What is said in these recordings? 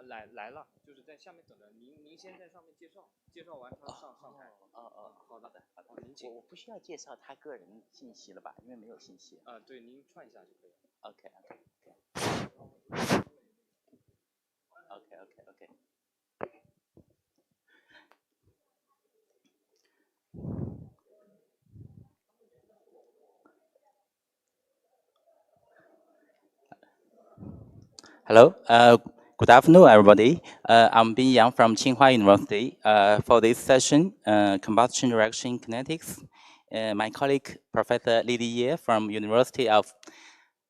来了，就是在下面等着您先在上面介绍完他上台。好的，您请。我不需要介绍他个人信息了吧？因为没有信息。对，您串一下就可以了。OK。Hello, good afternoon, everybody. I'm Bin Yang from Tsinghua University. For this session, combustion reaction kinetics, my colleague Professor Li Ye from University of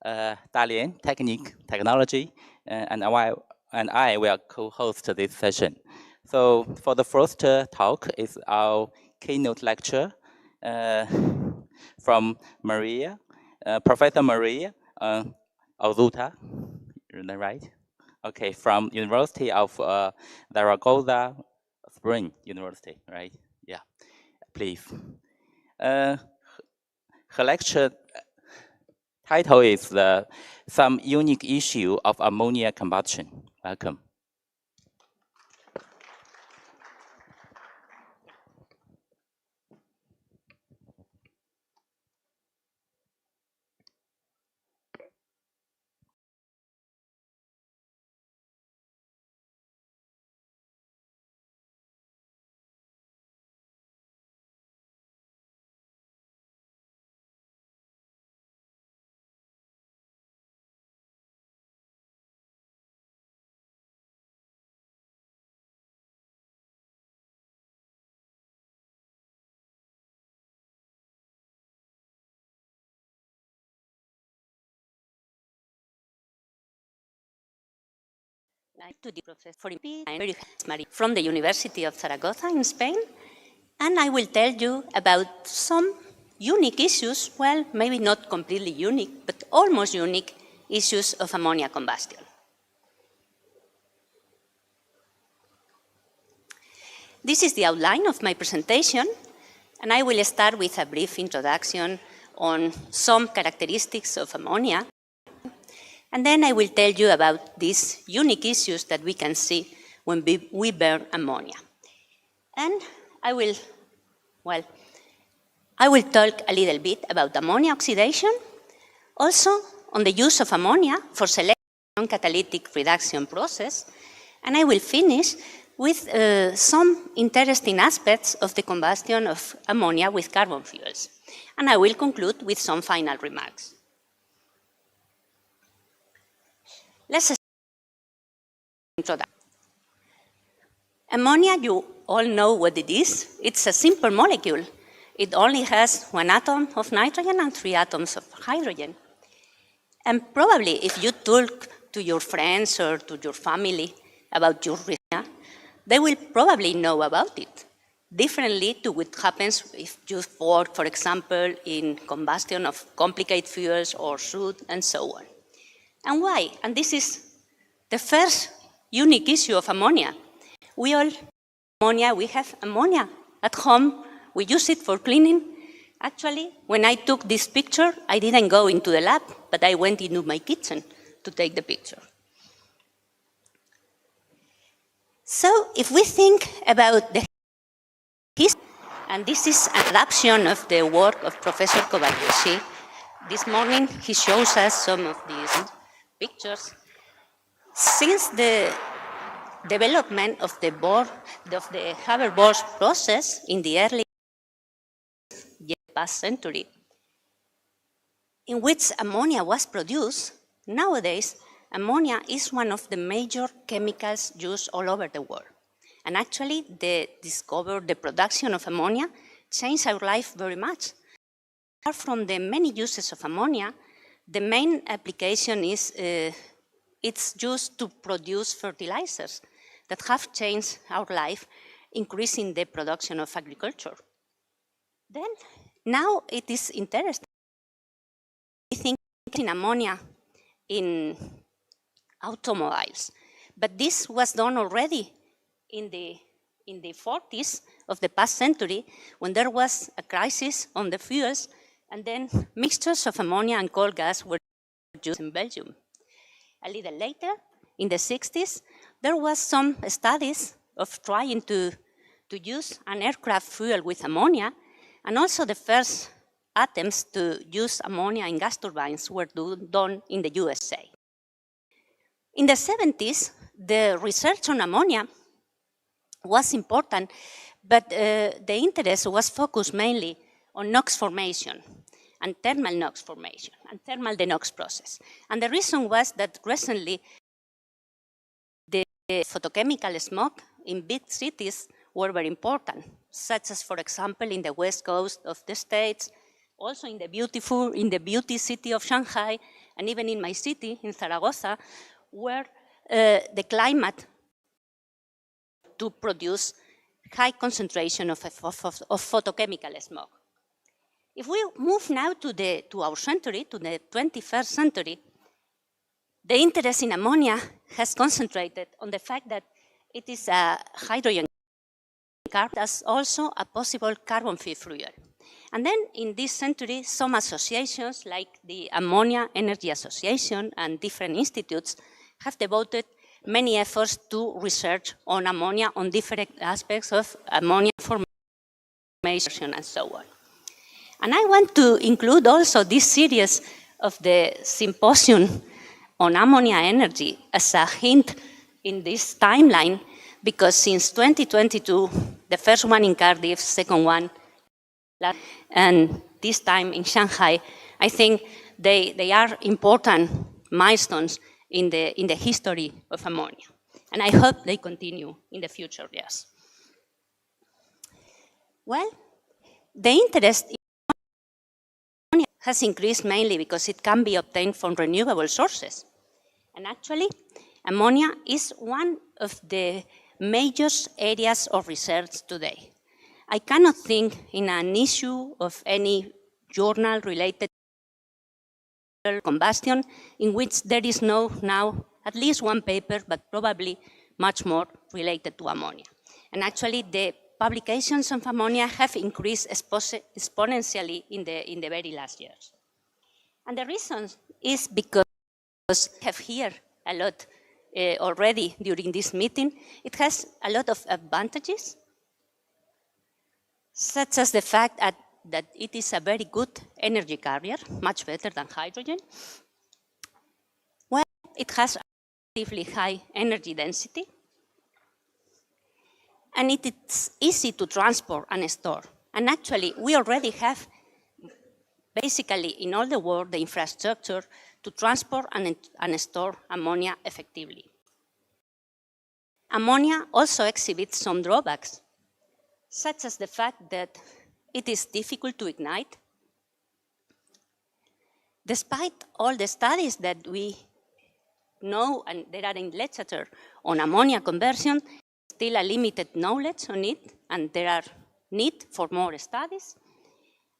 Dalian Technology, and I will co-host this session. So for the first talk is our keynote lecture from Maria, Professor Maria Ozuta. Is that right? Okay, from University of Zaragoza Spring University, right? Yeah, please. Her lecture title is Some Unique Issue of Ammonia Combustion. Welcome. To the professor from the University of Zaragoza in Spain, and I will tell you about some unique issues, well, maybe not completely unique, but almost unique issues of ammonia combustion. This is the outline of my presentation, and I will start with a brief introduction on some characteristics of ammonia. And then I will tell you about these unique issues that we can see when we burn ammonia. And I will talk a little bit about ammonia oxidation, also on the use of ammonia for selecting catalytic reduction process, and I will finish with some interesting aspects of the combustion of ammonia with carbon fuels. And I will conclude with some final remarks. Let's start with introduction. Ammonia, you all know what it is. It's a simple molecule. It only has 1 atom of nitrogen and 3 atoms of hydrogen. And probably if you talk to your friends or to your family about your ammonia, they will probably know about it, differently to what happens if you work, for example, in combustion of complicated fuels or soot and so on. And why? And this is the first unique issue of ammonia. We have ammonia at home. We use it for cleaning. Actually, when I took this picture, I didn't go into the lab, but I went into my kitchen to take the picture. So if we think about the history, and this is an adaptation of the work of Professor Kobayashi, this morning he shows us some of these pictures. Since the development of the Haber-Bosch process in the early past century, in which ammonia was produced, nowadays ammonia is one of the major chemicals used all over the world. And actually, the production of ammonia changed our life very much. Apart from the many uses of ammonia, the main application is it's used to produce fertilizers that have changed our life, increasing the production of agriculture. Then, now it is interesting. We think in ammonia in automobiles, but this was done already in the 40s of the past century, when there was a crisis on the fuels, and then mixtures of ammonia and coal gas were used in Belgium. A little later, in the 60s, there was some studies of trying to use an aircraft fuel with ammonia, and also the first attempts to use ammonia in gas turbines were done in the USA. In the 70s, the research on ammonia was important, but the interest was focused mainly on NOx formation and thermal NOx formation and thermal denox process. And the reason was that recently the photochemical smoke in big cities were very important, such as, for example, in the west coast of the States, also in the beauty city of Shanghai, and even in my city, in Zaragoza, where the climate to produce high concentration of photochemical smoke. If we move now to our century, to the 21st century, the interest in ammonia has concentrated on the fact that it is a hydrogen carbon as also a possible carbon-free fuel. And then in this century, some associations like the Ammonia Energy Association and different institutes have devoted many efforts to research on ammonia, on different aspects of ammonia formation and so on. And I want to include also this series of the symposium on ammonia energy as a hint in this timeline, because since 2022, the first one in Cardiff, second one, and this time in Shanghai, I think they are important milestones in the history of ammonia. And I hope they continue in the future years. Well, the interest in ammonia has increased mainly because it can be obtained from renewable sources. And actually, ammonia is one of the major areas of research today. I cannot think in an issue of any journal related to combustion in which there is no now at least one paper, but probably much more related to ammonia. And actually, the publications of ammonia have increased exponentially in the very last years. And the reason is because we have here a lot already during this meeting. It has a lot of advantages, such as the fact that it is a very good energy carrier, much better than hydrogen. Well, it has a relatively high energy density, and it is easy to transport and store. And actually, we already have, basically in all the world, the infrastructure to transport and store ammonia effectively. Ammonia also exhibits some drawbacks, such as the fact that it is difficult to ignite. Despite all the studies that we know and there are in literature on ammonia conversion, still a limited knowledge on it, and there are need for more studies.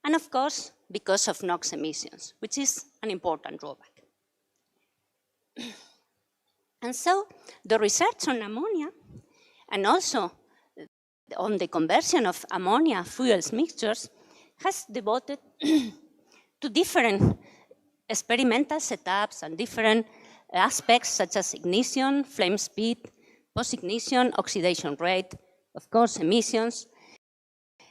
And of course, because of NOx emissions, which is an important drawback. And so the research on ammonia and also on the conversion of ammonia fuels mixtures has devoted to different experimental setups and different aspects such as ignition, flame speed, post-ignition, oxidation rate, of course emissions,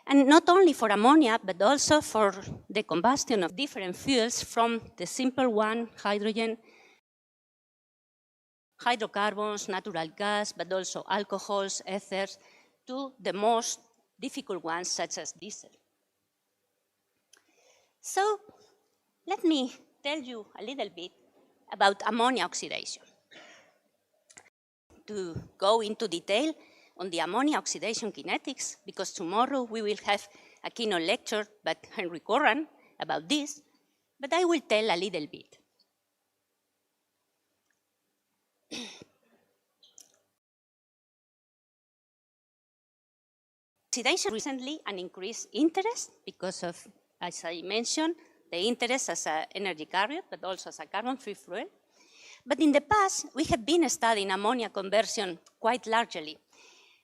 and not only for ammonia, but also for the combustion of different fuels from the simple one, hydrogen, hydrocarbons, natural gas, but also alcohols, ethers, to the most difficult ones, such as diesel. So let me tell you a little bit about ammonia oxidation. To go into detail on the ammonia oxidation kinetics, because tomorrow we will have a keynote lecture by Henry Corran about this, but I will tell a little bit. Oxidation recently an increased interest because of, as I mentioned, the interest as an energy carrier, but also as a carbon-free fuel. But in the past, we have been studying ammonia conversion quite largely,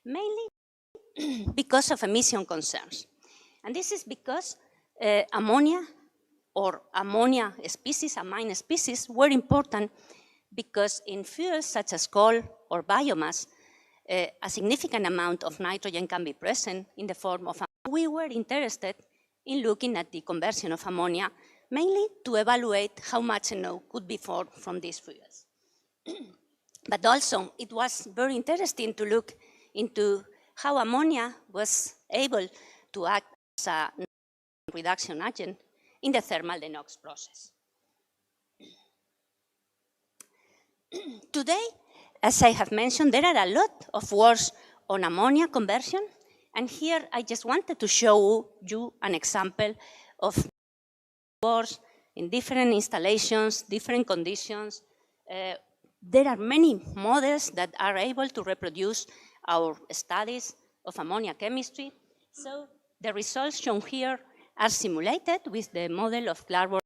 mainly because of emission concerns. And this is because ammonia or ammonia species, amine species, were important because in fuels such as coal or biomass, a significant amount of nitrogen can be present in the form of ammonia. We were interested in looking at the conversion of ammonia, mainly to evaluate how much NO could be formed from these fuels. But also, it was very interesting to look into how ammonia was able to act as a reduction agent in the thermal denox process. Today, as I have mentioned, there are a lot of works on ammonia conversion, and here I just wanted to show you an example of works in different installations, different conditions. There are many models that are able to reproduce our studies of ammonia chemistry. So the results shown here are simulated with the model of Clarborn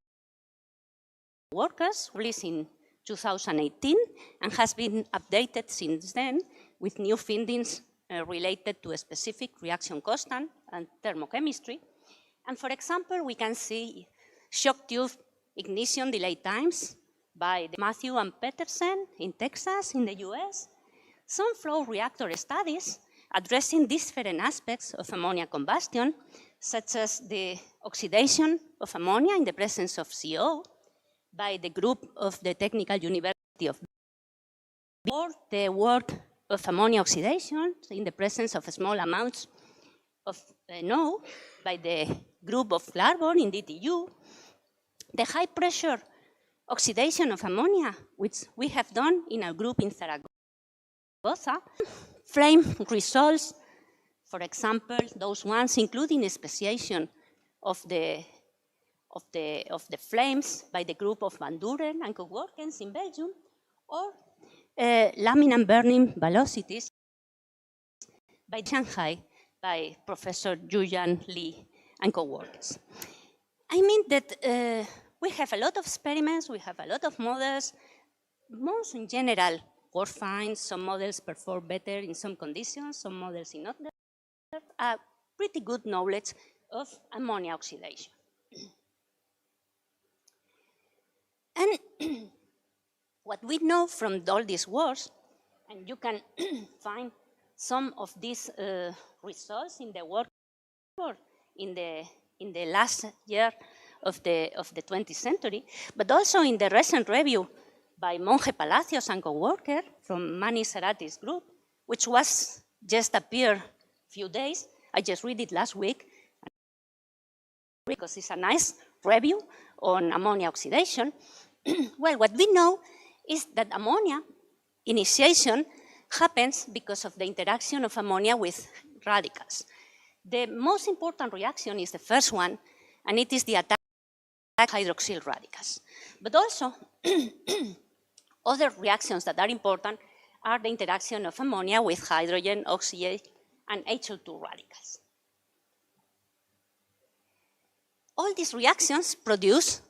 workers released in 2018 and has been updated since then with new findings related to a specific reaction constant and thermochemistry. And for example, we can see shock tube ignition delay times by Matthew and Peterson in Texas, in the US. Some flow reactor studies addressing different aspects of ammonia combustion, such as the oxidation of ammonia in the presence of CO by the group of the Technical University of Beijing, or the work of ammonia oxidation in the presence of small amounts of NO by the group of Clarborn in DTU, the high pressure oxidation of ammonia, which we have done in our group in Zaragoza, flame results, for example, those ones including the speciation of the flames by the group of Van Duren and co-workers in Belgium, or laminar burning velocities by Shanghai by Professor Yuyan Li and co-workers. I mean that we have a lot of experiments, we have a lot of models. Most in general work fine. Some models perform better in some conditions, some models in others. A pretty good knowledge of ammonia oxidation. And what we know from all these works, and you can find some of these results in the work in the last year of the 20th century, but also in the recent review by Monge Palacios and co-worker from Mani Serati's group, which was just appeared a few days. I just read it last week because it's a nice review on ammonia oxidation. Well, what we know is that ammonia initiation happens because of the interaction of ammonia with radicals. The most important reaction is the first one, and it is the attack of hydroxyl radicals. But also, other reactions that are important are the interaction of ammonia with hydrogen, oxygen, and HO2 radicals. All these reactions produce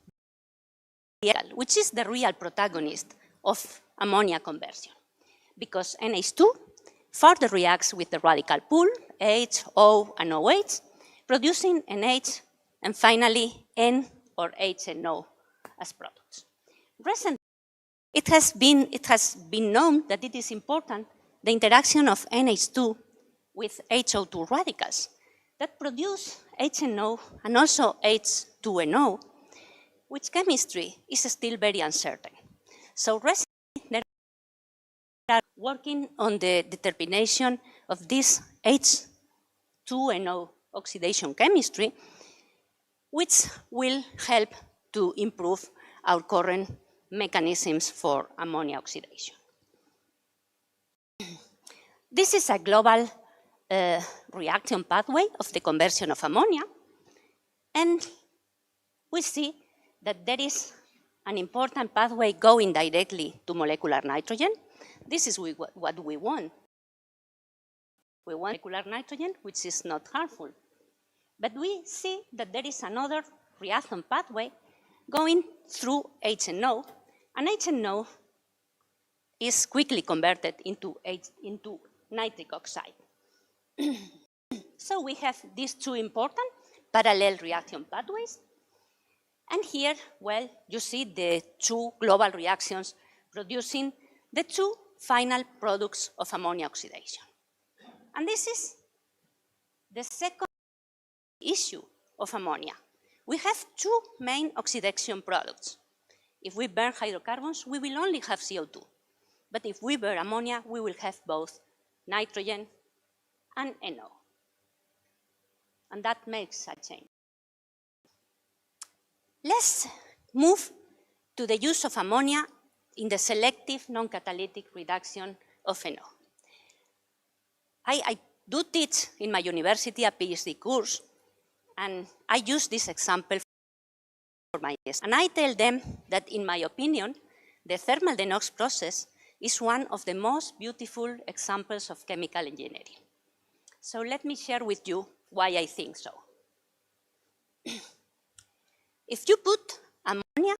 which is the real protagonist of ammonia conversion, because NH2 further reacts with the radical pool, H, O, and OH, producing NH, and finally N or HNO as products. Recently, it has been known that it is important the interaction of NH2 with HO2 radicals that produce HNO and also H2NO, which chemistry is still very uncertain. So recently, they are working on the determination of this H2NO oxidation chemistry, which will help to improve our current mechanisms for ammonia oxidation. This is a global reaction pathway of the conversion of ammonia, and we see that there is an important pathway going directly to molecular nitrogen. This is what we want. We want molecular nitrogen, which is not harmful. But we see that there is another reaction pathway going through HNO, and HNO is quickly converted into nitric oxide. So we have these two important parallel reaction pathways. And here, well, you see the two global reactions producing the two final products of ammonia oxidation. And this is the second issue of ammonia. We have two main oxidation products. If we burn hydrocarbons, we will only have CO2. But if we burn ammonia, we will have both nitrogen and NO. And that makes a change. Let's move to the use of ammonia in the selective non-catalytic reduction of NO. I do teach in my university a PhD course, and I use this example for my guests. And I tell them that, in my opinion, the thermal denox process is one of the most beautiful examples of chemical engineering. So let me share with you why I think so. If you put ammonia,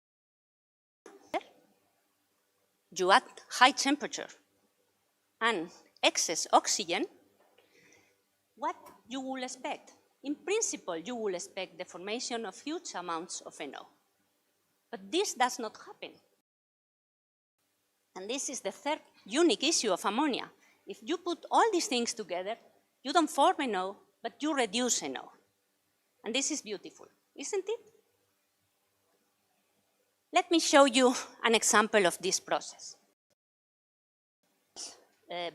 you add high temperature and excess oxygen, what you will expect? In principle, you will expect the formation of huge amounts of NO. But this does not happen. And this is the third unique issue of ammonia. If you put all these things together, you don't form NO, but you reduce NO. And this is beautiful, isn't it? Let me show you an example of this process.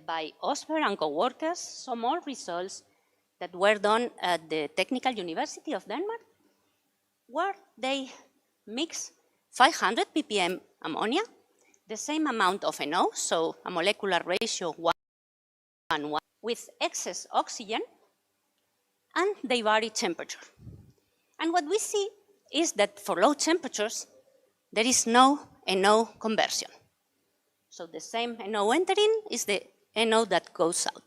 By Osberg and co-workers, some more results that were done at the Technical University of Denmark, where they mix 500 ppm ammonia, the same amount of NO, so a molecular ratio 1:1, with excess oxygen, and they vary temperature. And what we see is that for low temperatures, there is no NO conversion. So the same NO entering is the NO that goes out.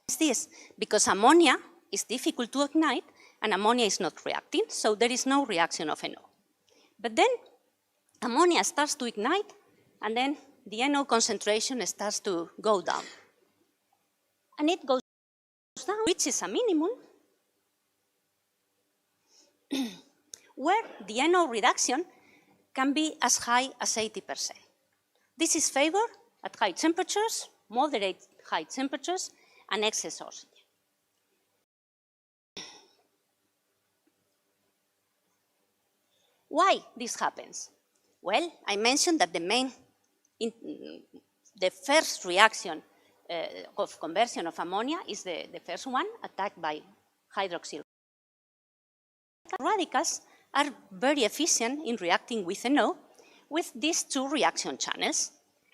It's this, because ammonia is difficult to ignite, and ammonia is not reacting, so there is no reaction of NO. But then ammonia starts to ignite, and then the NO concentration starts to go down. And it goes down, reaches a minimum, where the NO reduction can be as high as 80%. This is favored at high temperatures, moderate high temperatures, and excess oxygen. Why this happens? Well, I mentioned that the first reaction of conversion of ammonia is the first one, attacked by hydroxyl. Radicals are very efficient in reacting with NO with these two reaction channels.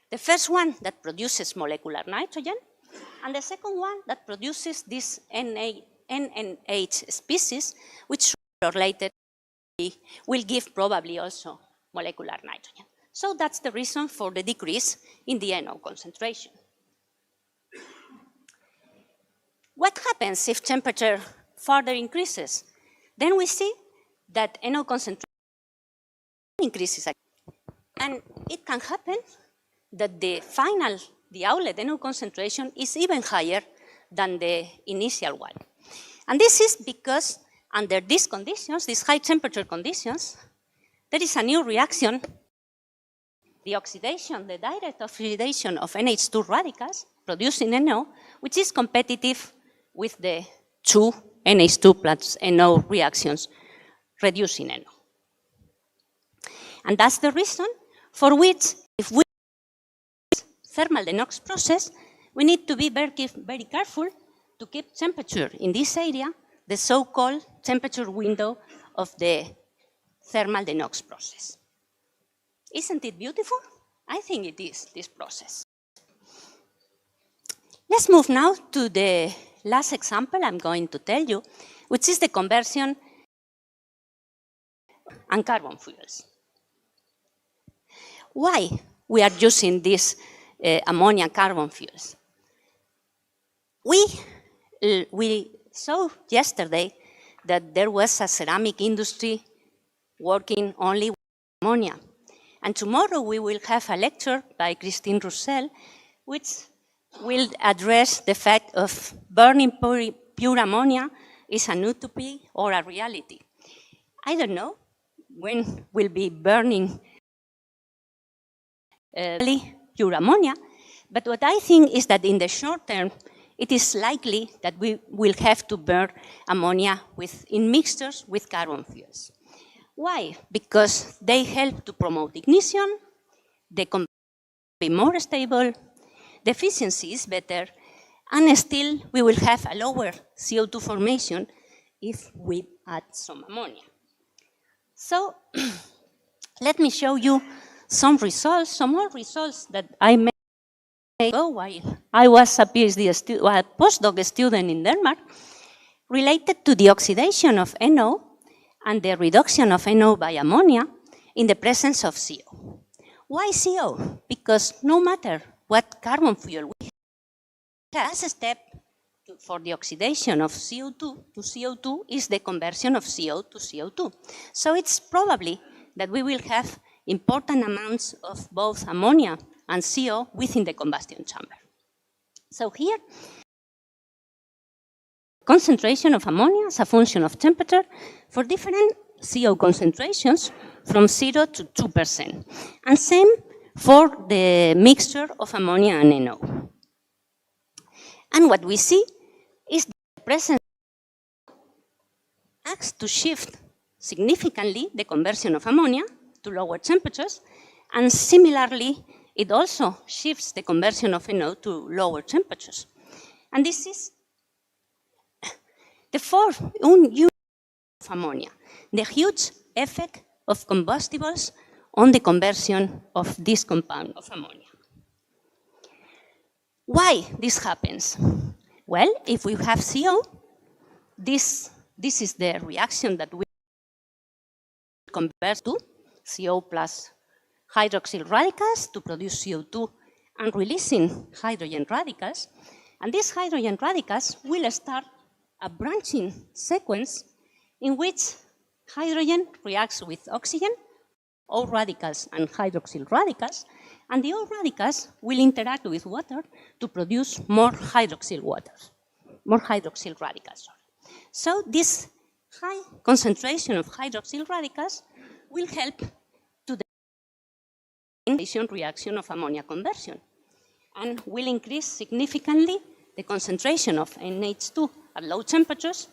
The first one that produces molecular nitrogen, and the second one that produces this NH species, which related will give probably also molecular nitrogen. So that's the reason for the decrease in the NO concentration. What happens if temperature further increases? Then we see that NO concentration increases again. And it can happen that the outlet NO concentration is even higher than the initial one. And this is because under these conditions, these high temperature conditions, there is a new reaction, the oxidation, the direct oxidation of NH2 radicals producing NO, which is competitive with the two NH2 plus NO reactions reducing NO. And that's the reason for which, if we use thermal denox process, we need to be very careful to keep temperature in this area, the so-called temperature window of the thermal denox process. Isn't it beautiful? I think it is, this process. Let's move now to the last example I'm going to tell you, which is the conversion and carbon fuels. Why we are using these ammonia carbon fuels? We saw yesterday that there was a ceramic industry working only with ammonia. And tomorrow we will have a lecture by Christine Roussel, which will address the fact of burning pure ammonia is an utopia or a reality. I don't know when we'll be burning pure ammonia. But what I think is that in the short term, it is likely that we will have to burn ammonia in mixtures with carbon fuels. Why? Because they help to promote ignition, they can be more stable, the efficiency is better, and still we will have a lower CO2 formation if we add some ammonia. So let me show you some more results that I made while I was a postdoc student in Denmark, related to the oxidation of NO and the reduction of NO by ammonia in the presence of CO. Why CO? Because no matter what carbon fuel we have, as a step for the oxidation of CO2 to CO2 is the conversion of CO to CO2. So it's probably that we will have important amounts of both ammonia and CO within the combustion chamber. So here, concentration of ammonia as a function of temperature for different CO concentrations from 0 to 2%. And same for the mixture of ammonia and NO. And what we see is the presence acts to shift significantly the conversion of ammonia to lower temperatures, and similarly, it also shifts the conversion of NO to lower temperatures. And this is the fourth unit of ammonia, the huge effect of combustibles on the conversion of this compound of ammonia. Why this happens? Well, if we have CO, this is the reaction that we convert to CO plus hydroxyl radicals to produce CO2 and releasing hydrogen radicals. And these hydrogen radicals will start a branching sequence in which hydrogen reacts with oxygen, O radicals and hydroxyl radicals, and the O radicals will interact with water to produce more hydroxyl radicals. So this high concentration of hydroxyl radicals will help to the reaction of ammonia conversion and will increase significantly the concentration of NH2 at low temperatures,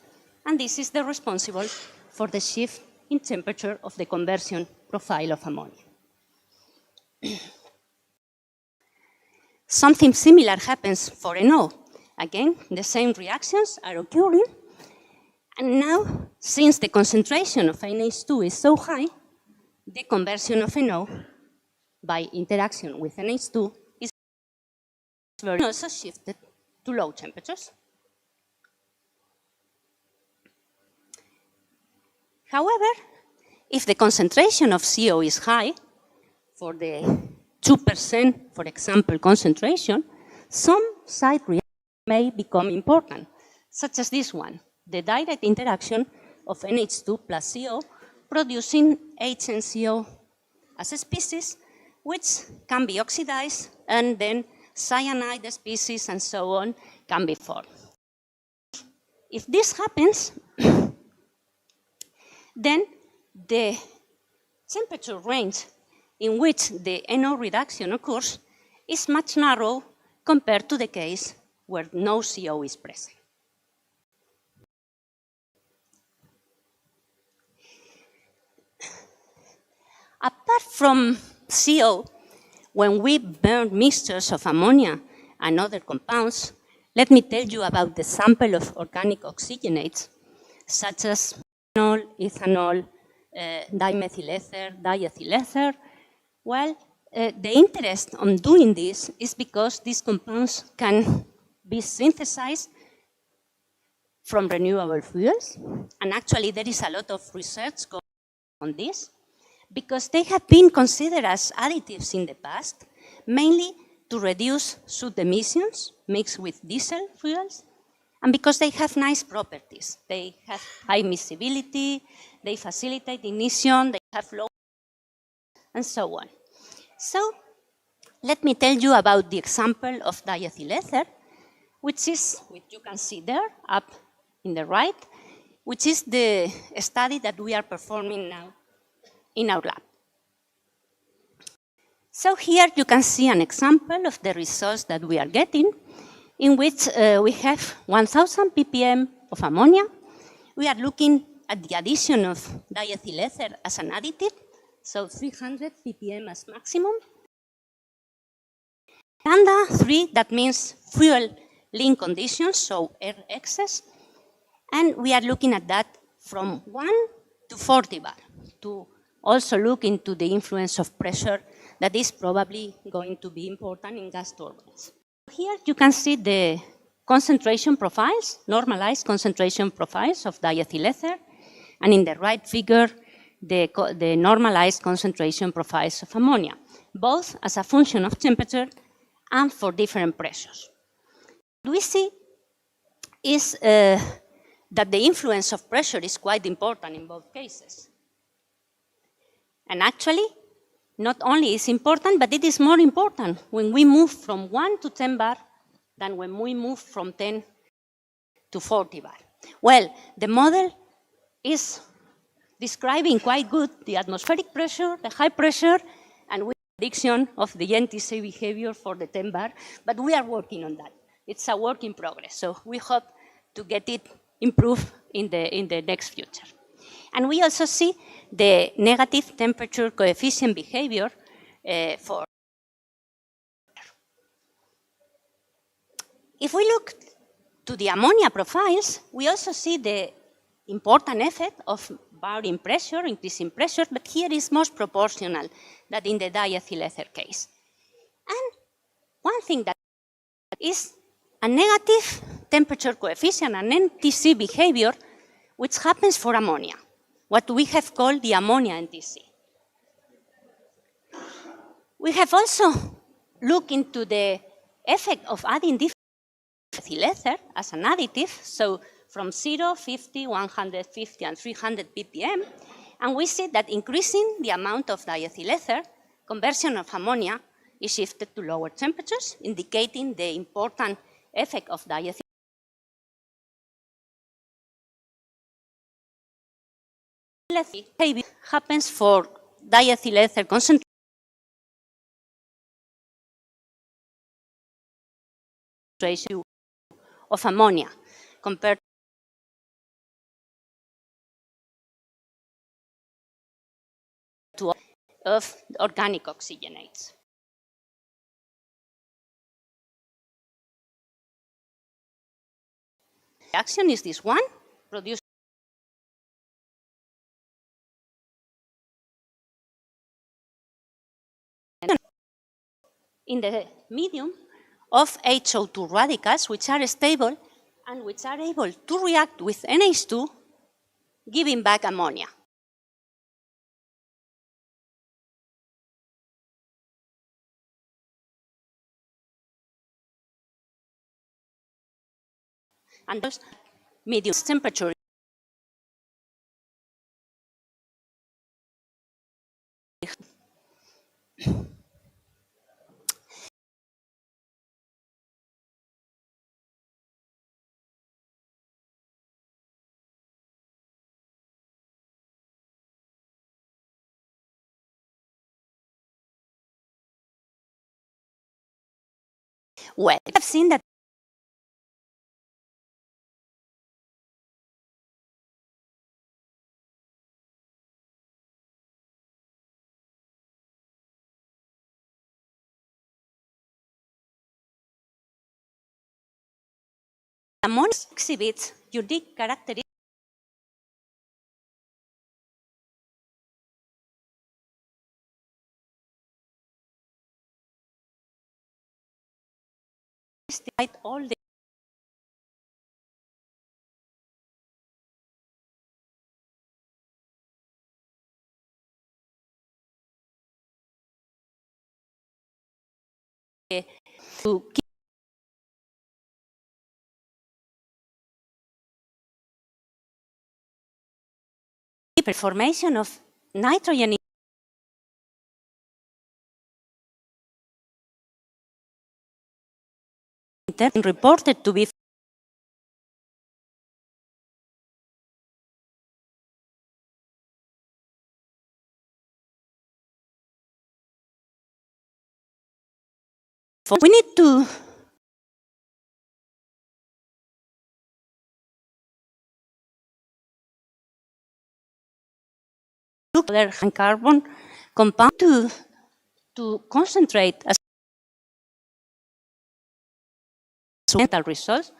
and this is the responsible for the shift in temperature of the conversion profile of ammonia. Something similar happens for NO. Again, the same reactions are occurring, and now, since the concentration of NH2 is so high, the conversion of NO by interaction with NH2 is also shifted to low temperatures. However, if the concentration of CO is high, for the 2%, for example, concentration, some side reactions may become important, such as this one, the direct interaction of NH2 plus CO, producing HNCO as a species, which can be oxidized, and then cyanide species and so on can be formed. If this happens, then the temperature range in which the NO reduction occurs is much narrower compared to the case where no CO is present. Apart from CO, when we burn mixtures of ammonia and other compounds, let me tell you about the sample of organic oxygenates, such as methanol, ethanol, dimethyl ether, diethyl ether. Well, the interest on doing this is because these compounds can be synthesized from renewable fuels, and actually there is a lot of research going on this, because they have been considered as additives in the past, mainly to reduce soot emissions mixed with diesel fuels, and because they have nice properties. They have high miscibility, they facilitate ignition, they have low, and so on. So let me tell you about the example of diethyl ether, which you can see there up in the right, which is the study that we are performing now in our lab. So here you can see an example of the results that we are getting, in which we have 1,000 ppm of ammonia. We are looking at the addition of diethyl ether as an additive, so 300 ppm as maximum. Lambda 3, that means fuel link conditions, so air excess. And we are looking at that from 1 to 40 bar to also look into the influence of pressure that is probably going to be important in gas turbines. Here you can see the concentration profiles, normalized concentration profiles of diethyl ether, and in the right figure, the normalized concentration profiles of ammonia, both as a function of temperature and for different pressures. What we see is that the influence of pressure is quite important in both cases. And actually, not only is important, but it is more important when we move from 1 to 10 bar than when we move from 10 to 40 bar. Well, the model is describing quite good the atmospheric pressure, the high pressure, and with prediction of the NTC behavior for the 10 bar, but we are working on that. It's a work in progress, so we hope to get it improved in the next future. And we also see the negative temperature coefficient behavior for. If we look to the ammonia profiles, we also see the important effect of varying pressure, increasing pressure, but here is most proportional than in the diethyl ether case. And one thing that is a negative temperature coefficient, an NTC behavior, which happens for ammonia, what we have called the ammonia NTC. We have also looked into the effect of adding diethyl ether as an additive, so from 0, 50, 150, and 300 ppm, and we see that increasing the amount of diethyl ether, conversion of ammonia is shifted to lower temperatures, indicating the important effect of diethyl ether happens for diethyl ether concentration of ammonia compared to of organic oxygenates. Reaction is this one, produced in the medium of HO2 radicals, which are stable and which are able to react with NH2, giving back ammonia. And those medium temperature well, I've seen that ammonia exhibits unique characteristics despite all the to keep the formation of nitrogen reported to be We need to look at carbon compound to concentrate as mental results.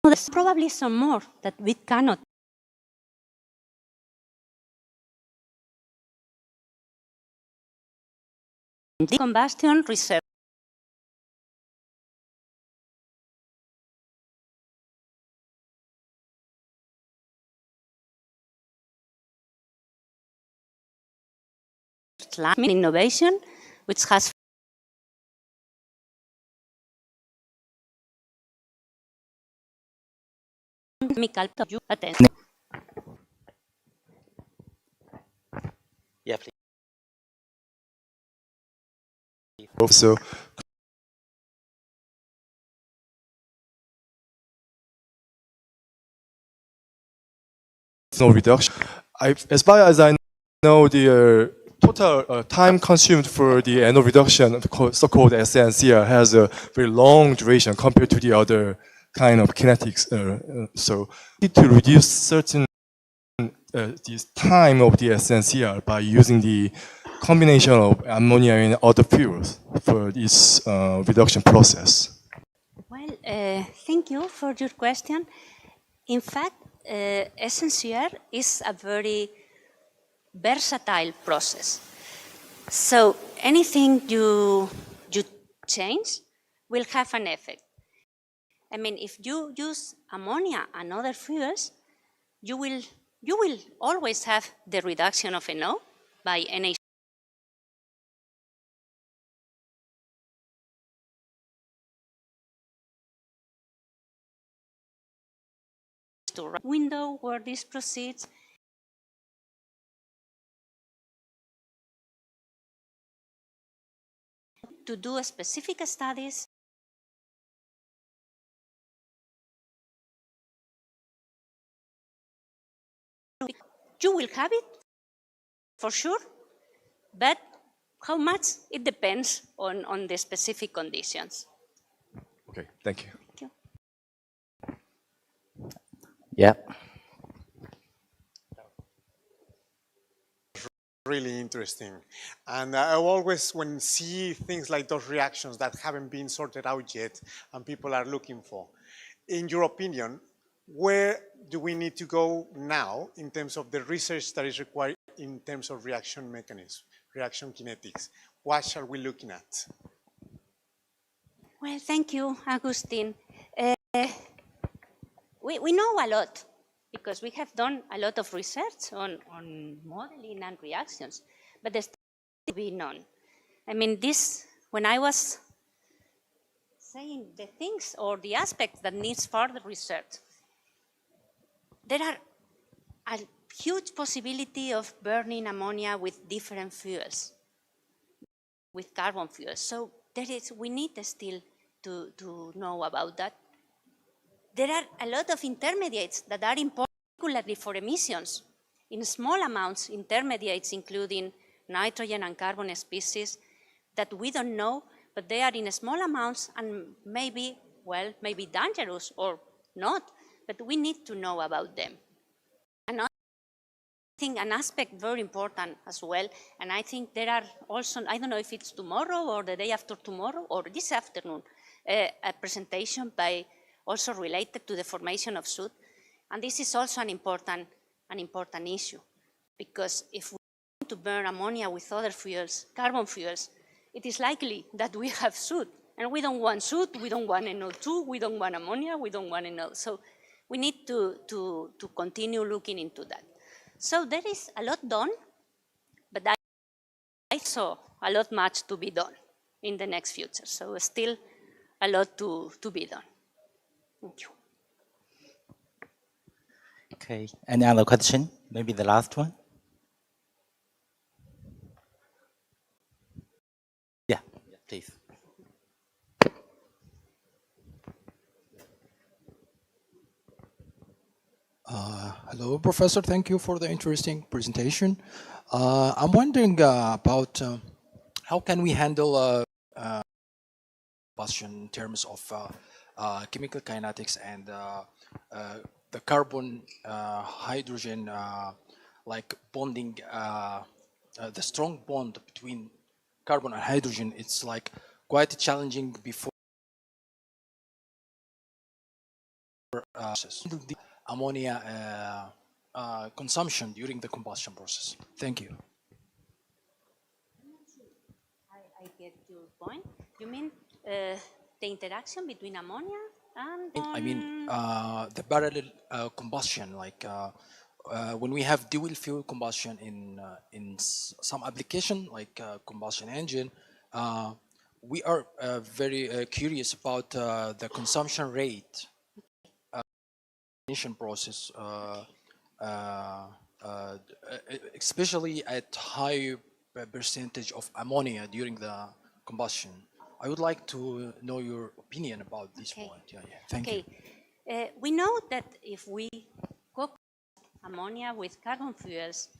There's probably some more that we cannot. The combustion reserve. Innovation, which has chemical attention. Yeah, please. Also, no reduction. As far as I know, the total time consumed for the anode reduction, so-called SNCR, has a very long duration compared to the other kind of kinetics. So, need to reduce certain this time of the SNCR by using the combination of ammonia and other fuels for this reduction process. Well, thank you for your question. In fact, SNCR is a very versatile process. So anything you change will have an effect. I mean, if you use ammonia and other fuels, you will always have the reduction of NO by NH. To window where this proceeds. To do specific studies. You will have it, for sure, but how much, it depends on the specific conditions. Okay, thank you. Thank you. Yeah. Really interesting. And I always, when see things like those reactions that haven't been sorted out yet and people are looking for, in your opinion, where do we need to go now in terms of the research that is required in terms of reaction mechanism, reaction kinetics? What are we looking at? Well, thank you, Agustin. We know a lot because we have done a lot of research on modeling and reactions, but there's still to be known. I mean, this, when I was saying the things or the aspects that needs further research, there are a huge possibility of burning ammonia with different fuels, with carbon fuels. So we need still to know about that. There are a lot of intermediates that are important, particularly for emissions. In small amounts, intermediates including nitrogen and carbon species that we don't know, but they are in small amounts and maybe dangerous or not, but we need to know about them. Another thing, an aspect very important as well, and I think there are also, I don't know if it's tomorrow or the day after tomorrow or this afternoon, a presentation by also related to the formation of soot. And this is also an important issue, because if we want to burn ammonia with other fuels, carbon fuels, it is likely that we have soot. And we don't want soot, we don't want NO2, we don't want ammonia, we don't want NO. So we need to continue looking into that. So there is a lot done, but I saw a lot much to be done in the next future. So still a lot to be done. Thank you. Okay, any other question? Maybe the last one? Yeah, please. Hello, Professor. Thank you for the interesting presentation. I'm wondering about how can we handle combustion in terms of chemical kinetics and the carbon hydrogen like bonding, the strong bond between carbon and hydrogen. It's like quite challenging before the ammonia consumption during the combustion process. Thank you. I get your point. You mean the interaction between ammonia and... I mean the parallel combustion, like when we have dual fuel combustion in some application like combustion engine, we are very curious about the consumption rate process, especially at high percentage of ammonia during the combustion. I would like to know your opinion about this point. Yeah, thank you. We know that if we cook ammonia with carbon fuels,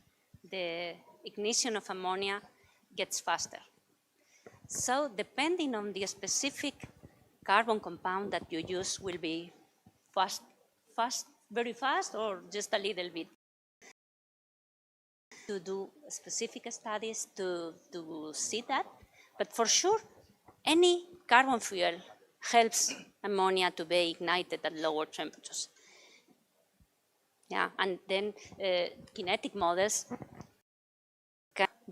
the ignition of ammonia gets faster. So depending on the specific carbon compound that you use will be very fast, or just a little bit. To do specific studies to see that, but for sure, any carbon fuel helps ammonia to be ignited at lower temperatures. Yeah, and then kinetic models,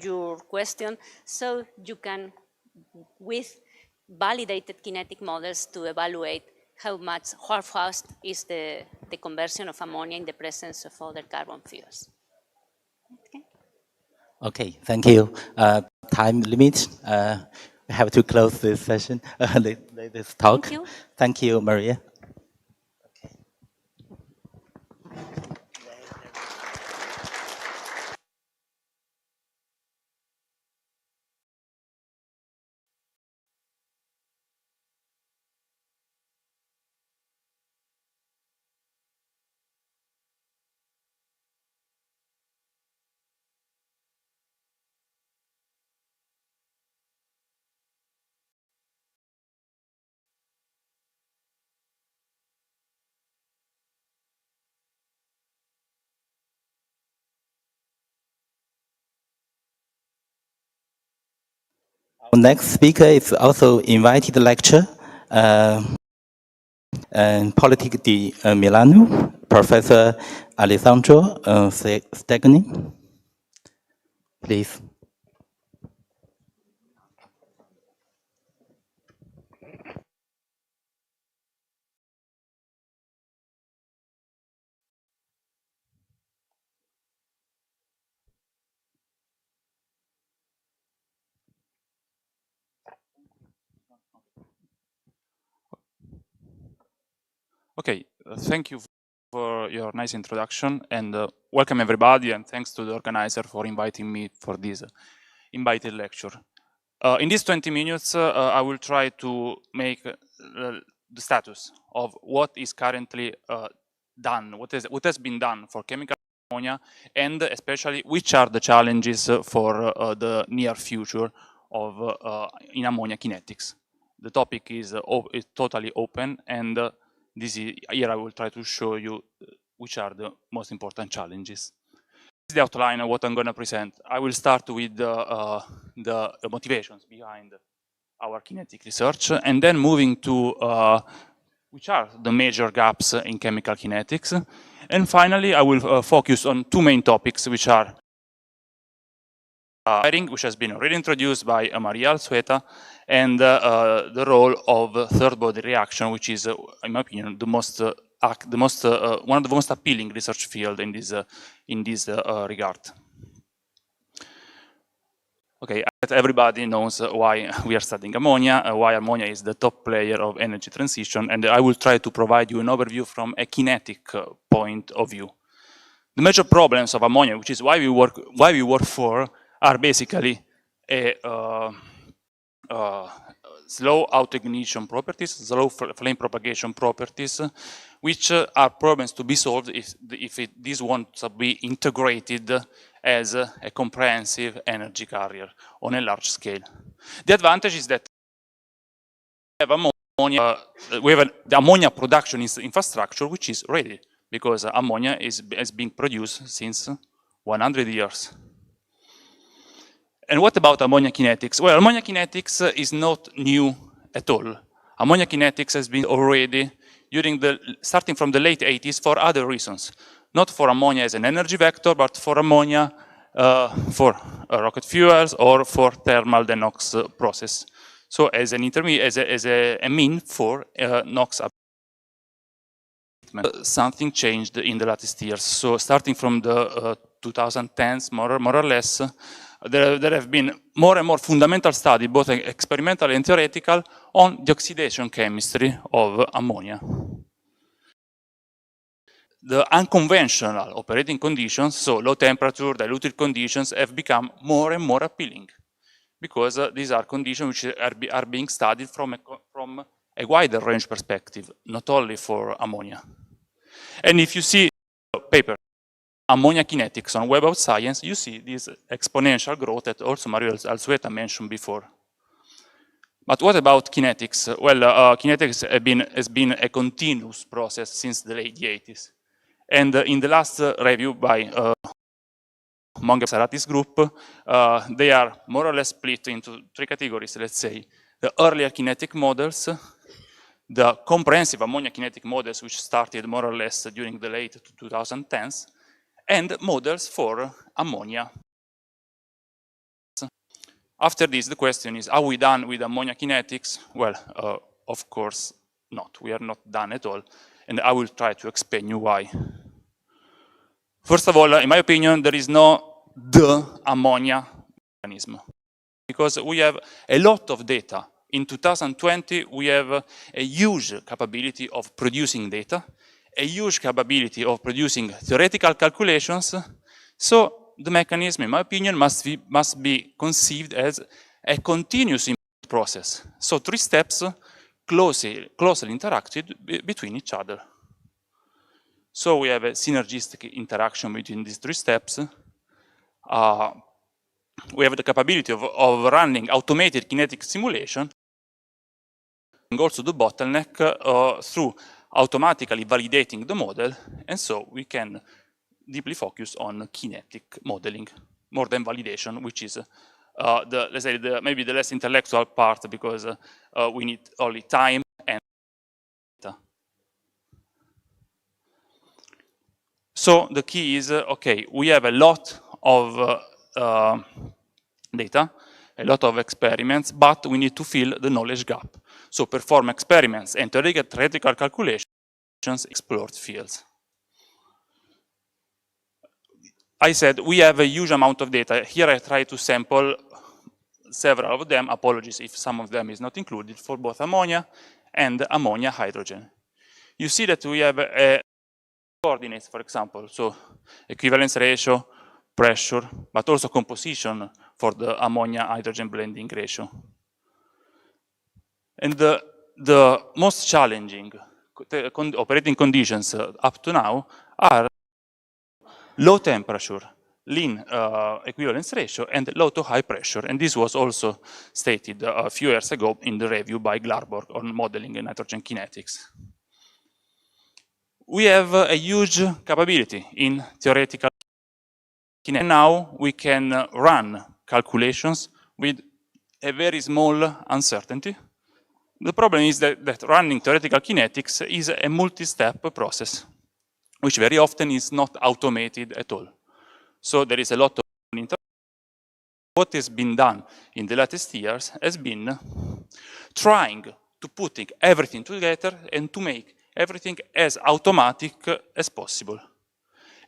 your question, so you can, with validated kinetic models, to evaluate how fast is the conversion of ammonia in the presence of other carbon fuels. Okay. Okay, thank you. Time limit. We have to close this session, this talk. Thank you. Thank you, Maria. Our next speaker is also invited lecturer, Politics di Milano, Professor Alessandro Stegni. Please. Okay, thank you for your nice introduction, and welcome everybody, and thanks to the organizer for inviting me for this invited lecture. In these 20 minutes, I will try to make the status of what is currently done, what has been done for chemical ammonia, and especially which are the challenges for the near future of in ammonia kinetics. The topic is totally open, and here I will try to show you which are the most important challenges. This is the outline of what I'm going to present. I will start with the motivations behind our kinetic research, and then moving to which are the major gaps in chemical kinetics. And finally, I will focus on two main topics, which are firing, which has been already introduced by Maria Alzueta, and the role of third body reaction, which is, in my opinion, one of the most appealing research field in this regard. Okay, everybody knows why we are studying ammonia, why ammonia is the top player of energy transition, and I will try to provide you an overview from a kinetic point of view. The major problems of ammonia, which is why we work for, are basically slow autoignition properties, slow flame propagation properties, which are problems to be solved if this wants to be integrated as a comprehensive energy carrier on a large scale. The advantage is that we have ammonia, the ammonia production infrastructure which is ready, because ammonia has been produced since 100 years. And what about ammonia kinetics? Well, ammonia kinetics is not new at all. Ammonia kinetics has been already starting from the late 80s for other reasons. Not for ammonia as an energy vector, but for ammonia for rocket fuels or for thermal NOx process. So as an intermediate, as a mean for NOx abatement. Something changed in the latest years. So starting from the 2010s, more or less, there have been more and more fundamental studies, both experimental and theoretical, on the oxidation chemistry of ammonia. The unconventional operating conditions, so low temperature, diluted conditions, have become more and more appealing, because these are conditions which are being studied from a wider range perspective, not only for ammonia. And if you see paper, ammonia kinetics on Web of Science, you see this exponential growth that also Mario Alzueta mentioned before. But what about kinetics? Well, kinetics has been a continuous process since the late 80s. And in the last review by Monge Sarati's group, they are more or less split into three categories, let's say. The earlier kinetic models, the comprehensive ammonia kinetic models, which started more or less during the late 2010s, and models for ammonia. After this, the question is, are we done with ammonia kinetics? Well, of course not. We are not done at all, and I will try to explain you why. First of all, in my opinion, there is no the ammonia mechanism, because we have a lot of data. In 2020, we have a huge capability of producing data, a huge capability of producing theoretical calculations. So the mechanism, in my opinion, must be conceived as a continuous process. So three steps closely interacted between each other. So we have a synergistic interaction between these three steps. We have the capability of running automated kinetic simulation, and also the bottleneck through automatically validating the model, and so we can deeply focus on kinetic modeling more than validation, which is let's say maybe the less intellectual part, because we need only time and data. So the key is, okay, we have a lot of data, a lot of experiments, but we need to fill the knowledge gap. So perform experiments and theoretical calculations, explored fields. I said we have a huge amount of data. Here I try to sample several of them. Apologies if some of them is not included, for both ammonia and ammonia hydrogen. You see that we have coordinates, for example, so equivalence ratio, pressure, but also composition for the ammonia hydrogen blending ratio. And the most challenging operating conditions up to now are low temperature, lean equivalence ratio, and low to high pressure. And this was also stated a few years ago in the review by Glarborg on modeling nitrogen kinetics. We have a huge capability in theoretical kinetics. Now we can run calculations with a very small uncertainty. The problem is that running theoretical kinetics is a multi-step process, which very often is not automated at all. So there is a lot of what has been done in the latest years has been trying to put everything together and to make everything as automatic as possible.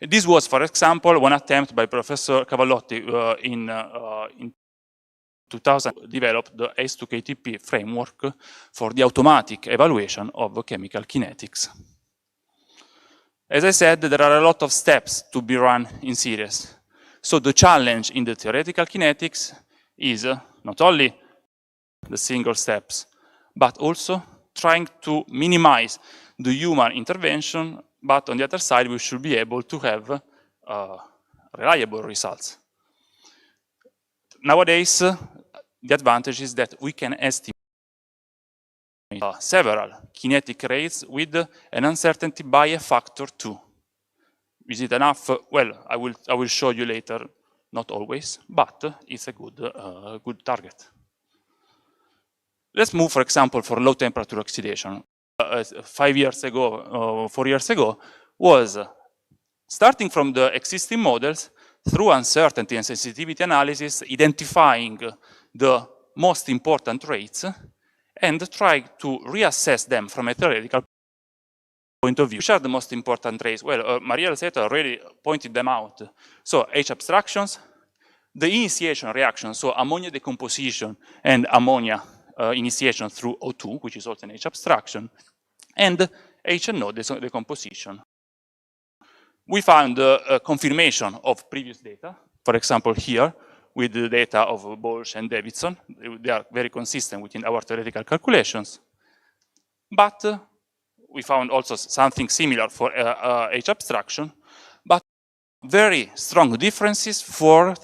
This was, for example, one attempt by Professor Cavallotti in 2000 developed the ACE2KTP framework for the automatic evaluation of chemical kinetics. As I said, there are a lot of steps to be run in series. So the challenge in the theoretical kinetics is not only the single steps, but also trying to minimize the human intervention, but on the other side, we should be able to have reliable results. Nowadays, the advantage is that we can estimate several kinetic rates with an uncertainty by a factor 2. Is it enough? Well, I will show you later. Not always, but it's a good target. Let's move, for example, for low temperature oxidation. 5 years ago, 4 years ago, was starting from the existing models through uncertainty and sensitivity analysis, identifying the most important rates and trying to reassess them from a theoretical point of view. Which are the most important rates? Well, Maria Alzeta already pointed them out. So H abstractions, the initiation reaction, so ammonia decomposition and ammonia initiation through O2, which is also an H abstraction, and HNO decomposition. We found a confirmation of previous data, for example here, with the data of Bolsch and Davidson. They are very consistent within our theoretical calculations. But we found also something similar for H abstraction, but very strong differences for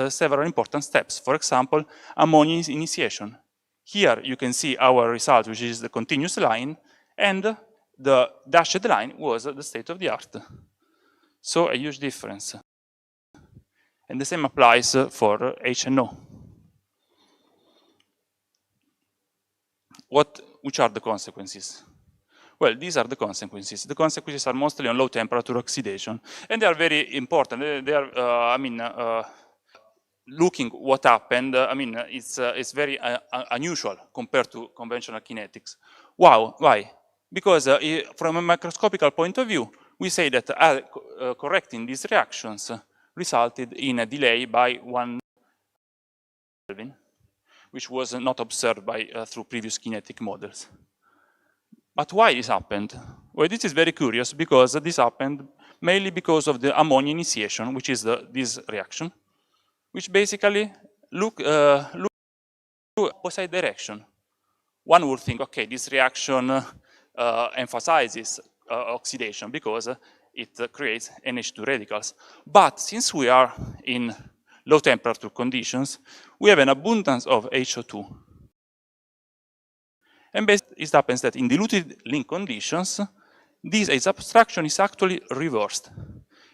several important steps. For example, ammonia initiation. Here you can see our result, which is the continuous line, and the dashed line was the state of the art. So a huge difference. And the same applies for HNO. Which are the consequences? Well, these are the consequences. The consequences are mostly on low temperature oxidation, and they are very important. They are, looking what happened. It's very unusual compared to conventional kinetics. Wow, why? Because from a microscopical point of view, we say that correcting these reactions resulted in a delay by 1 Kelvin, which was not observed through previous kinetic models. But why this happened? Well, this is very curious because this happened mainly because of the ammonia initiation, which is this reaction, which basically look opposite direction. One would think, okay, this reaction emphasizes oxidation because it creates NH2 radicals. But since we are in low temperature conditions, we have an abundance of HO2. And basically, it happens that in diluted link conditions, this H abstraction is actually reversed.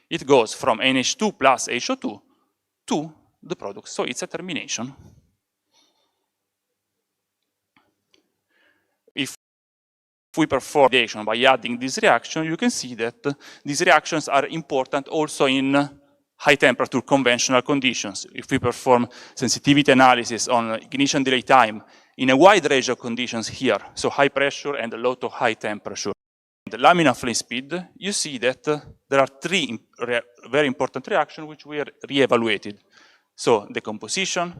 It goes from NH2 plus HO2 to the product. So it's a termination. If we perform reaction by adding this reaction, you can see that these reactions are important also in high temperature conventional conditions. If we perform sensitivity analysis on ignition delay time in a wide range of conditions here, so high pressure and low to high temperature, the laminar flame speed, you see that there are 3 very important reactions which we re-evaluated. So decomposition,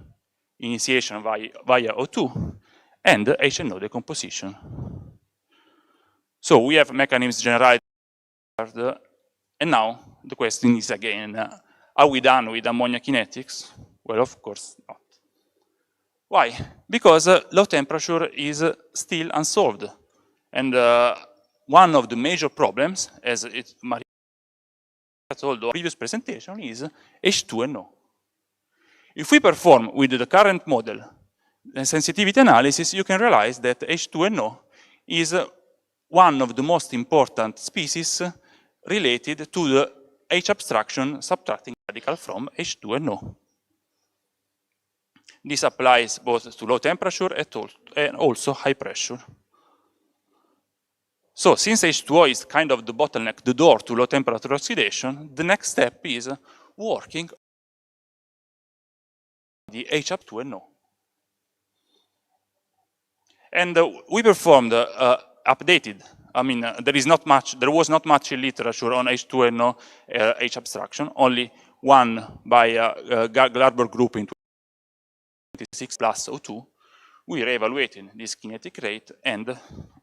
initiation via O2, and HNO decomposition. So we have mechanisms generalized, and now the question is again, are we done with ammonia kinetics? Well, of course not. Why? Because low temperature is still unsolved. And one of the major problems, as Maria told in the previous presentation, is H2NO. If we perform with the current model the sensitivity analysis, you can realize that H2NO is one of the most important species related to the H abstraction subtracting radical from H2NO. This applies both to low temperature and also high pressure. So since H2O is kind of the bottleneck, the door to low temperature oxidation, the next step is working on the H up to NO. And we performed updated. There was not much literature on H2NO H abstraction, only one by Glarber group in 26 plus O2. We re-evaluated this kinetic rate and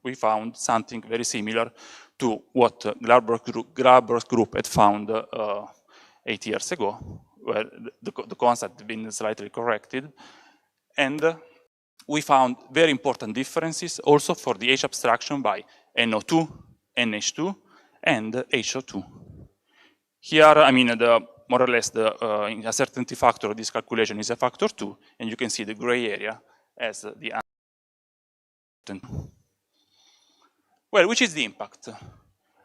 we found something very similar to what Glarber's group had found 8 years ago, where the concept had been slightly corrected. And we found very important differences also for the H abstraction by NO2, NH2, and HO2. Here, I mean, more or less the uncertainty factor of this calculation is a factor 2, and you can see the gray area as the uncertainty. Well, which is the impact?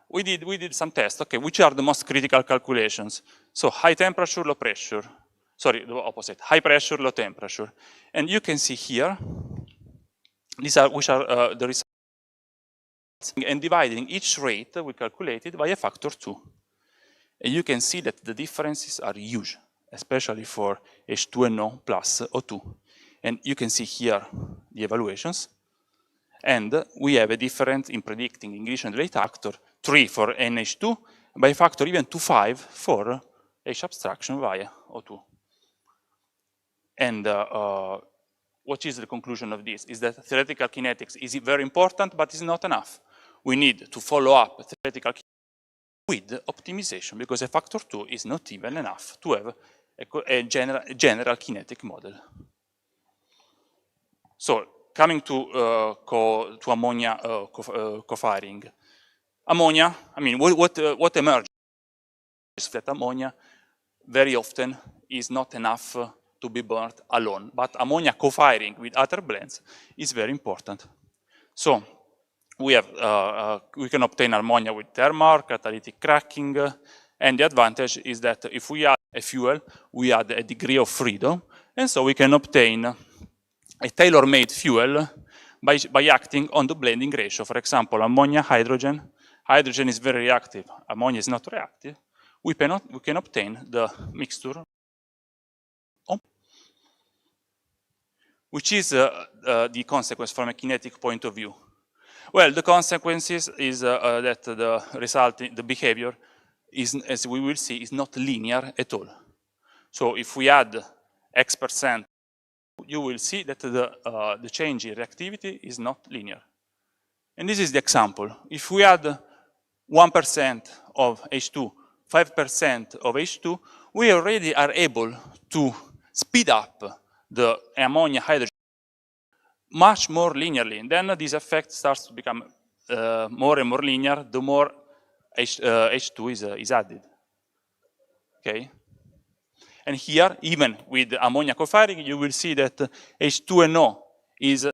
We did some tests. Okay, which are the most critical calculations? So high temperature, low pressure. Sorry, the opposite. High pressure, low temperature. And you can see here, these are which are the results. And dividing each rate we calculated by a factor 2. And you can see that the differences are huge, especially for H2NO plus O2. And you can see here the evaluations. And we have a difference in predicting ignition delay factor 3 for NH2, by factor even to 5 for H abstraction via O2. And what is the conclusion of this? Is that theoretical kinetics is very important, but is not enough. We need to follow up theoretical kinetics with optimization, because a factor 2 is not even enough to have a general kinetic model. So, coming to ammonia co-firing. Ammonia, I mean, what emerges is that ammonia very often is not enough to be burnt alone, but ammonia co-firing with other blends is very important. So we can obtain ammonia with thermal, catalytic cracking, and the advantage is that if we add a fuel, we add a degree of freedom, and so we can obtain a tailor-made fuel by acting on the blending ratio. For example, ammonia, hydrogen. Hydrogen is very reactive. Ammonia is not reactive. We can obtain the mixture. Which is the consequence from a kinetic point of view? Well, the consequences is that the result, the behavior, is, as we will see, is not linear at all. So if we add X%, you will see that the change in reactivity is not linear. And this is the example. If we add 1% of H2, 5% of H2, we already are able to speed up the ammonia hydrogen much more linearly. And then this effect starts to become more and more linear the more H2 is added. Okay? And here, even with ammonia co-firing, you will see that H2NO is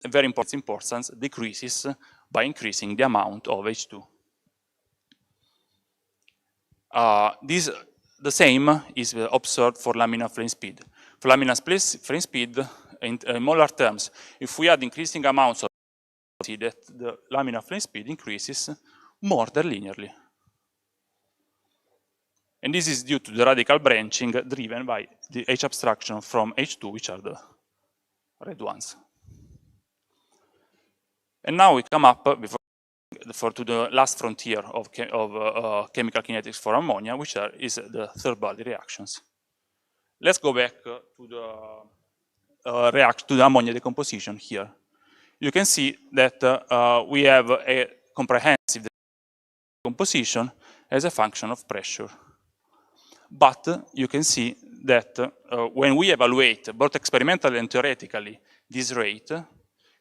very important. Its importance decreases by increasing the amount of H2. The same is observed for laminar flame speed. For laminar flame speed, in molar terms, if we add increasing amounts of, see that the laminar flame speed increases more than linearly. And this is due to the radical branching driven by the H abstraction from H2, which are the red ones. And now we come up to the last frontier of chemical kinetics for ammonia, which is the third body reactions. Let's go back to the ammonia decomposition here. You can see that we have a comprehensive decomposition as a function of pressure. But you can see that when we evaluate both experimentally and theoretically this rate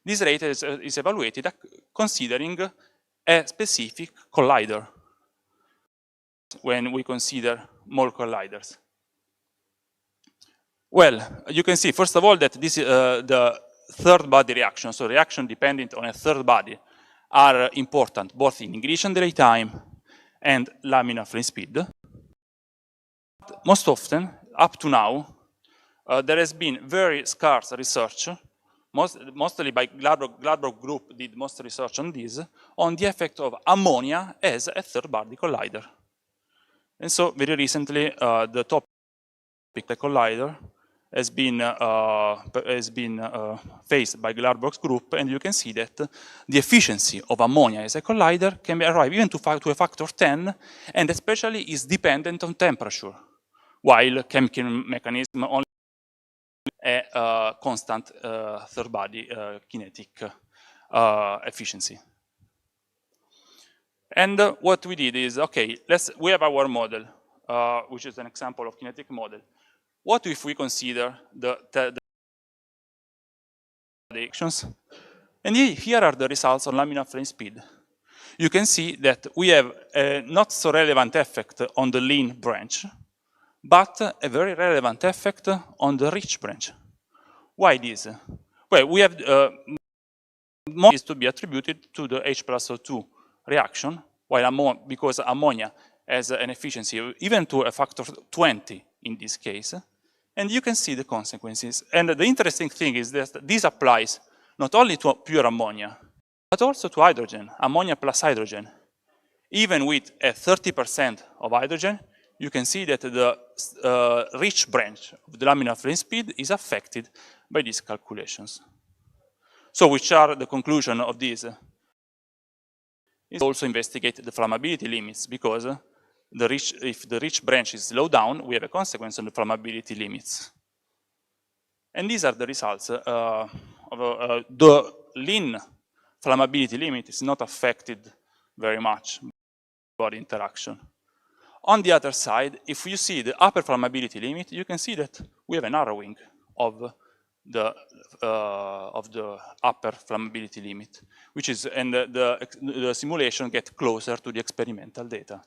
is evaluated considering a specific collider when we consider mole colliders. Well, you can see, first of all, that this the third body reaction, so reaction dependent on a third body, are important both in ignition delay time and laminar flame speed. Most often, up to now, there has been very scarce research, mostly by Gladbrock group did most research on this, on the effect of ammonia as a third body collider. And so very recently, the topic the collider has been faced by Gladbrock's group, and you can see that the efficiency of ammonia as a collider can be arrived even to a factor 10, and especially is dependent on temperature, while chemical mechanism only a constant third body kinetic efficiency. And what we did is, okay, we have our model, which is an example of kinetic model. What if we consider the actions. And here are the results on laminar flame speed. You can see that we have a not so relevant effect on the lean branch, but a very relevant effect on the rich branch. Why this? Well, we have more is to be attributed to the H+O2 reaction, while because ammonia has an efficiency even to a factor 20 in this case. And you can see the consequences. And the interesting thing is that this applies not only to pure ammonia, but also to hydrogen, ammonia plus hydrogen. Even with a 30% of hydrogen, you can see that the rich branch of the laminar flame speed is affected by these calculations. So which are the conclusion of this? Is also investigate the flammability limits, because if the rich branch is slowed down, we have a consequence on the flammability limits. And these are the results of the lean flammability limit is not affected very much by the interaction. On the other side, if you see the upper flammability limit, you can see that we have a narrowing of the upper flammability limit, which is, and the simulation gets closer to the experimental data.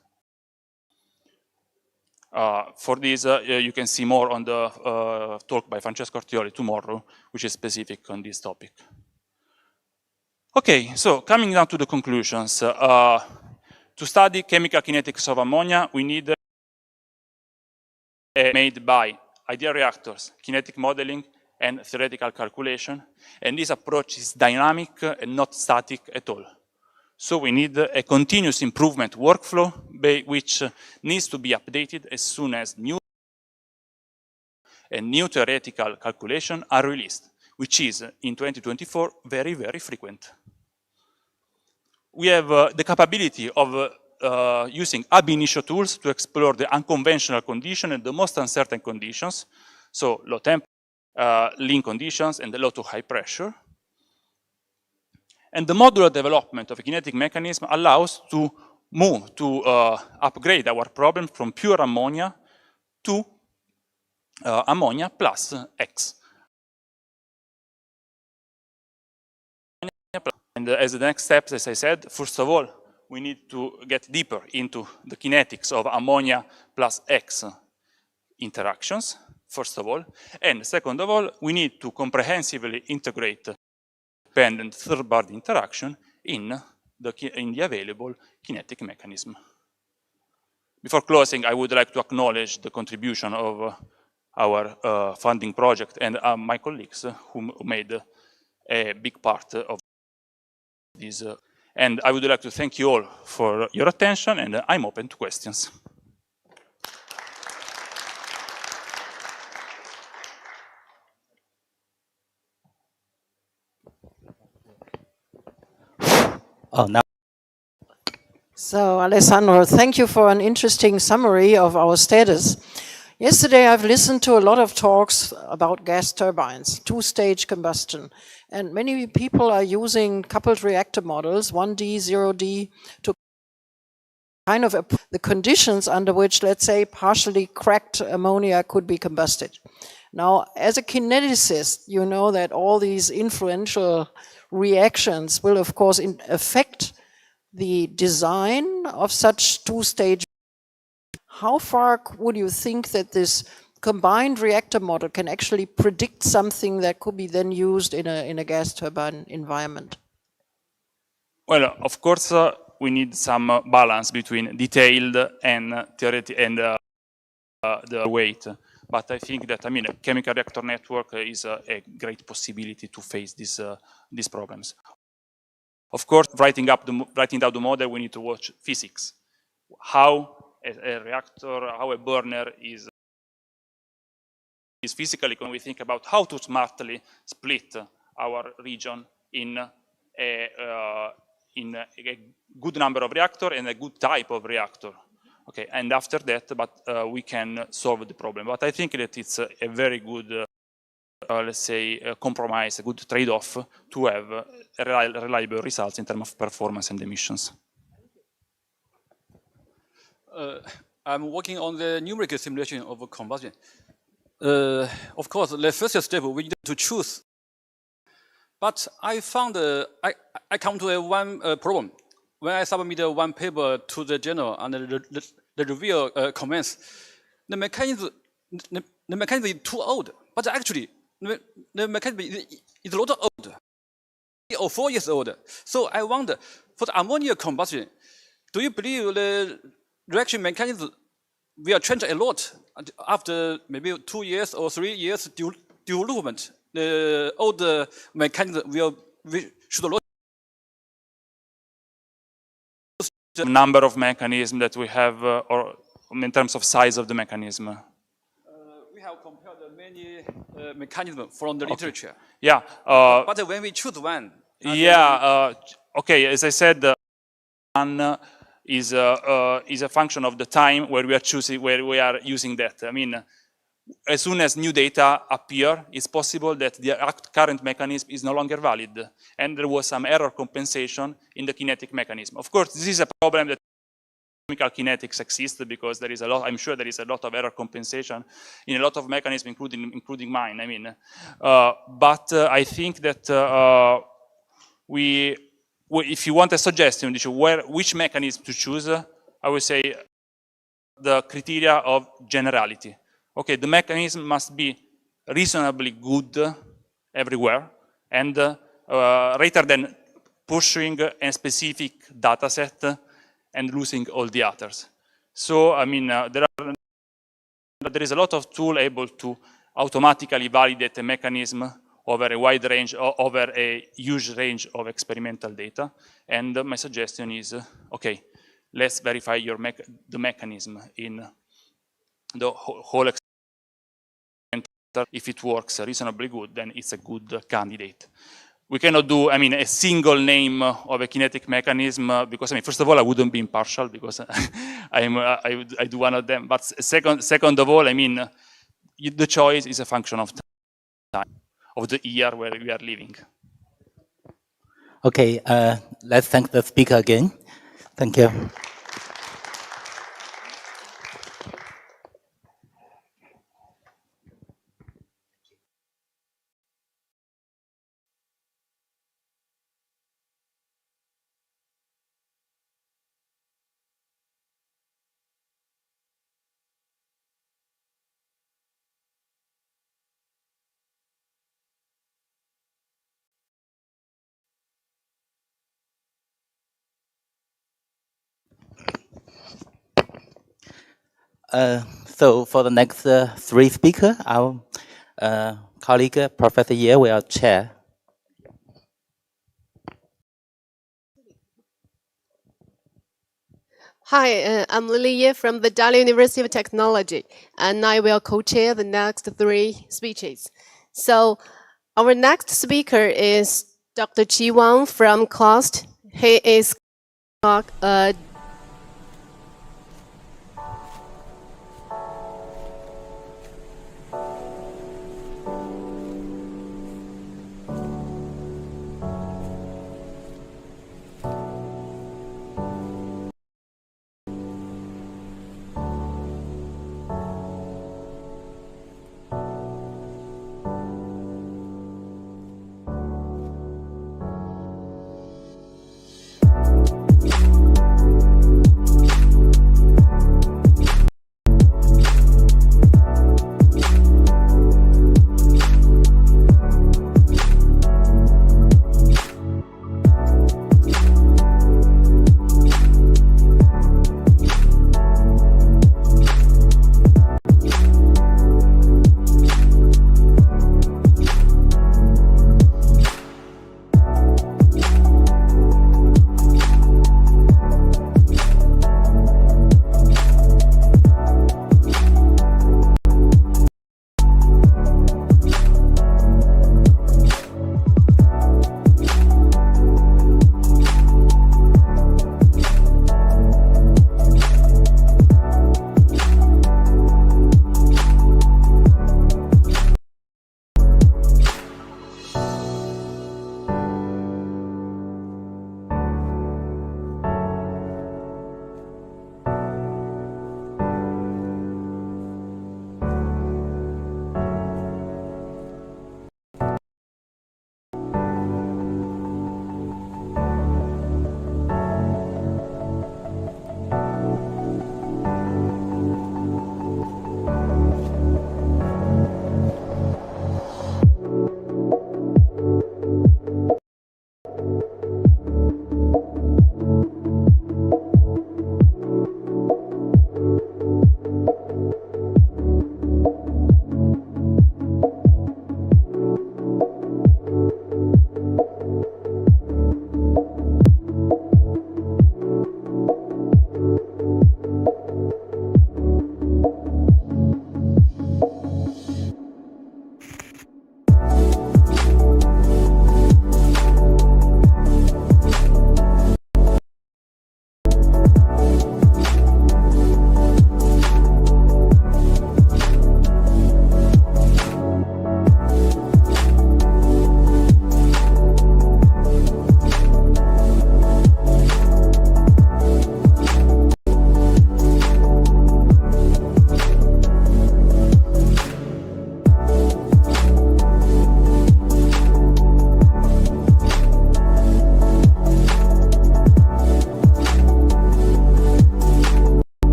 For this, you can see more on the talk by Francesco Artioli tomorrow, which is specific on this topic. Okay, so coming down to the conclusions. To study chemical kinetics of ammonia, we need made by ideal reactors, kinetic modeling, and theoretical calculation. And this approach is dynamic and not static at all. So we need a continuous improvement workflow which needs to be updated as soon as new theoretical calculations are released, which is in 2024 very, very frequent. We have the capability of using ab initio tools to explore the unconventional conditions and the most uncertain conditions, so low temp, lean conditions, and the low to high pressure. And the modular development of a kinetic mechanism allows to move to upgrade our problem from pure ammonia to ammonia plus X. And as the next steps, as I said, first of all, we need to get deeper into the kinetics of ammonia plus X interactions, first of all. And second of all, we need to comprehensively integrate dependent third-party interaction in the available kinetic mechanism. Before closing, I would like to acknowledge the contribution of our funding project and my colleagues who made a big part of this. And I would like to thank you all for your attention, and I'm open to questions. Oh, now. So, Alessandro, thank you for an interesting summary of our status. Yesterday, I've listened to a lot of talks about gas turbines, two-stage combustion. And many people are using coupled reactor models, 1D, 0D, to kind of the conditions under which, let's say, partially cracked ammonia could be combusted. Now, as a kineticist, you know that all these influential reactions will, of course, affect the design of such two-stage. How far would you think that this combined reactor model can actually predict something that could be then used in a gas turbine environment? Well, of course, we need some balance between detailed and theoretic and the weight. But I think that, a chemical reactor network is a great possibility to face these problems. Of course, writing down the model, we need to watch physics. How a reactor, how a burner is physically, when we think about how to smartly split our region in a good number of reactor and a good type of reactor. Okay, and after that, we can solve the problem. But I think that it's a very good, let's say, compromise, a good trade-off to have reliable results in terms of performance and emissions. I'm working on the numerical simulation of combustion. Of course, the first step, we need to choose But I found I come to one problem. When I submit one paper to the journal and the reviewer comments, the mechanism is too old. But actually, the mechanism is a lot old, 3 or 4 years old. So I wonder, for the ammonia combustion, do you believe the reaction mechanism will change a lot after maybe 2 years or 3 years development? The old mechanism should lose. The number of mechanisms that we have, or in terms of size of the mechanism. We have compared many mechanisms from the literature. Yeah. But when we choose one. Okay. As I said, one is a function of the time where we are choosing, where we are using that. I mean, as soon as new data appear, it's possible that the current mechanism is no longer valid, and there was some error compensation in the kinetic mechanism. Of course, this is a problem that chemical kinetics exists, because there is a lot. I'm sure there is a lot of error compensation in a lot of mechanisms, including mine. I mean, but I think that if you want a suggestion, which mechanism to choose, I would say the criteria of generality. Okay, the mechanism must be reasonably good everywhere, and rather than pursuing a specific data set and losing all the others. So, I mean, there is a lot of tool able to automatically validate a mechanism over a wide range, over a huge range of experimental data. And my suggestion is, okay, let's verify the mechanism in the whole experiment. If it works reasonably good, then it's a good candidate. We cannot do, I mean, a single name of a kinetic mechanism, because, I mean, first of all, I wouldn't be impartial, because I do one of them. But second of all, I mean, the choice is a function of time, of the year where we are living. Okay, let's thank the speaker again. Thank you. So for the next 3 speakers, our colleague, Professor Ye, will chair. Hi, I'm Lily Ye from the Dali University of Technology, and I will co-chair the next 3 speeches. So our next speaker is Dr. Qi Wang from CLOST. He is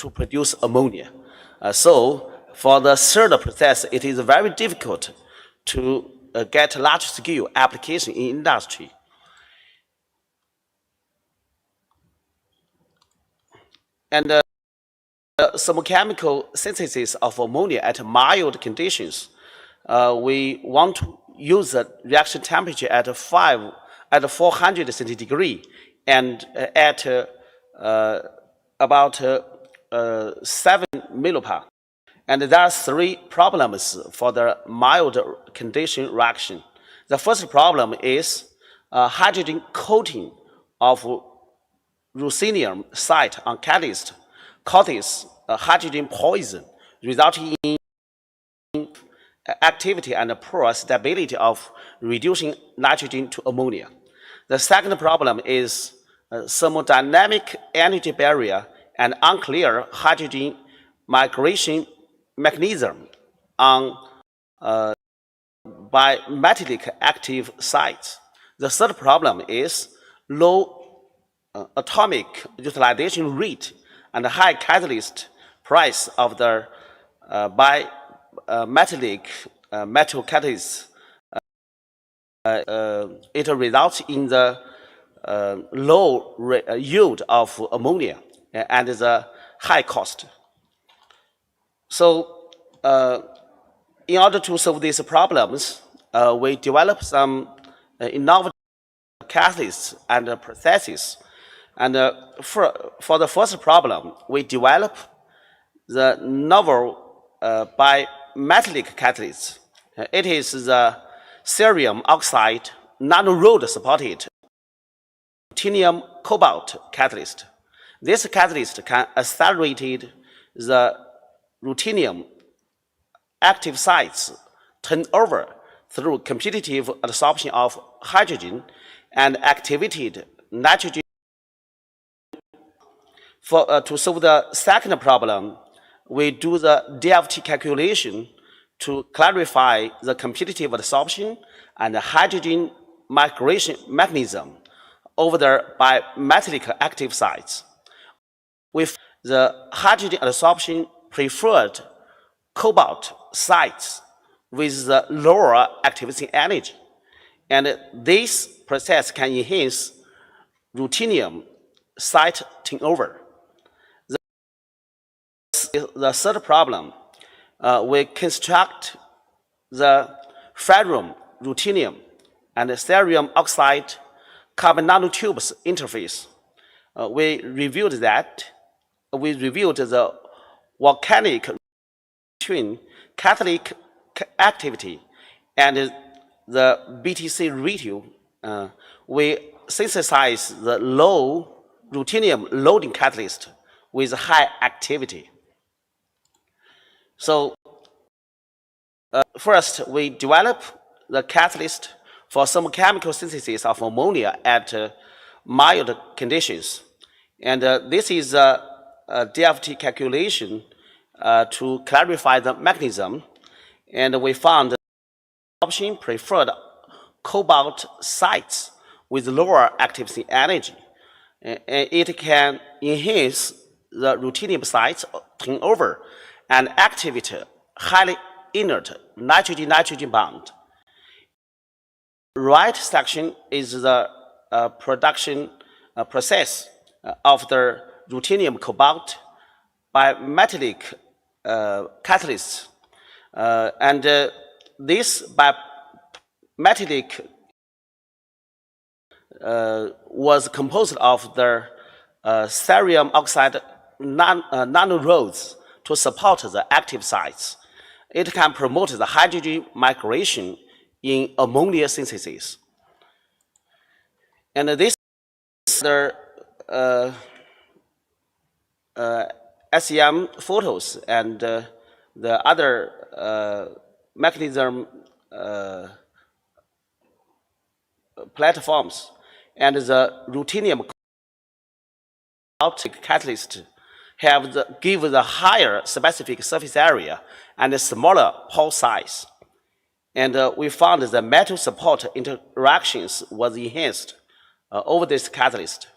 to produce ammonia. So for the third process, it is very difficult to get large-scale application in industry. And thermochemical synthesis of ammonia at mild conditions, we want to use the reaction temperature at 400 centigrade and at about 7 millipar. And there are three problems for the mild condition reaction. The first problem is hydrogen coating of ruthenium site on catalyst causes hydrogen poison, resulting in activity and poor stability of reducing nitrogen to ammonia. The second problem is thermodynamic energy barrier and unclear hydrogen migration mechanism on bimetallic active sites. The third problem is low atomic utilization rate and high catalyst price of the bimetallic metal catalysts. It results in the low yield of ammonia and the high cost. So in order to solve these problems, we develop some innovative catalysts and processes. And for the first problem, we develop the novel bimetallic catalyst. It is the cerium oxide nanorod supported ruthenium cobalt catalyst. This catalyst can accelerate the ruthenium active sites turnover through competitive absorption of hydrogen and activated nitrogen. To solve the second problem, we do the DFT calculation to clarify the competitive absorption and the hydrogen migration mechanism over the bimetallic active sites. With the hydrogen absorption preferred cobalt sites with the lower activity energy. And this process can enhance ruthenium site turnover. The third problem, we construct the ferrum, ruthenium, and cerium oxide carbon nanotubes interface. We reviewed the volcanic between catalytic activity and the BTC ratio. We synthesize the low ruthenium loading catalyst with high activity. So first, we develop the catalyst for thermochemical synthesis of ammonia at mild conditions. And this is a DFT calculation to clarify the mechanism. And we found the option preferred cobalt sites with lower activity energy. It can enhance the ruthenium sites turnover and activate highly inert nitrogen-nitrogen bond. Right section is the production process of the ruthenium cobalt bimetallic catalysts. And this bimetallic was composed of the cerium oxide nanorods to support the active sites. It can promote the hydrogen migration in ammonia synthesis. And this is the SEM photos and the other mechanism platforms. And the ruthenium catalyst give the higher specific surface area and a smaller pore size. And we found the metal support interactions was enhanced over this catalyst.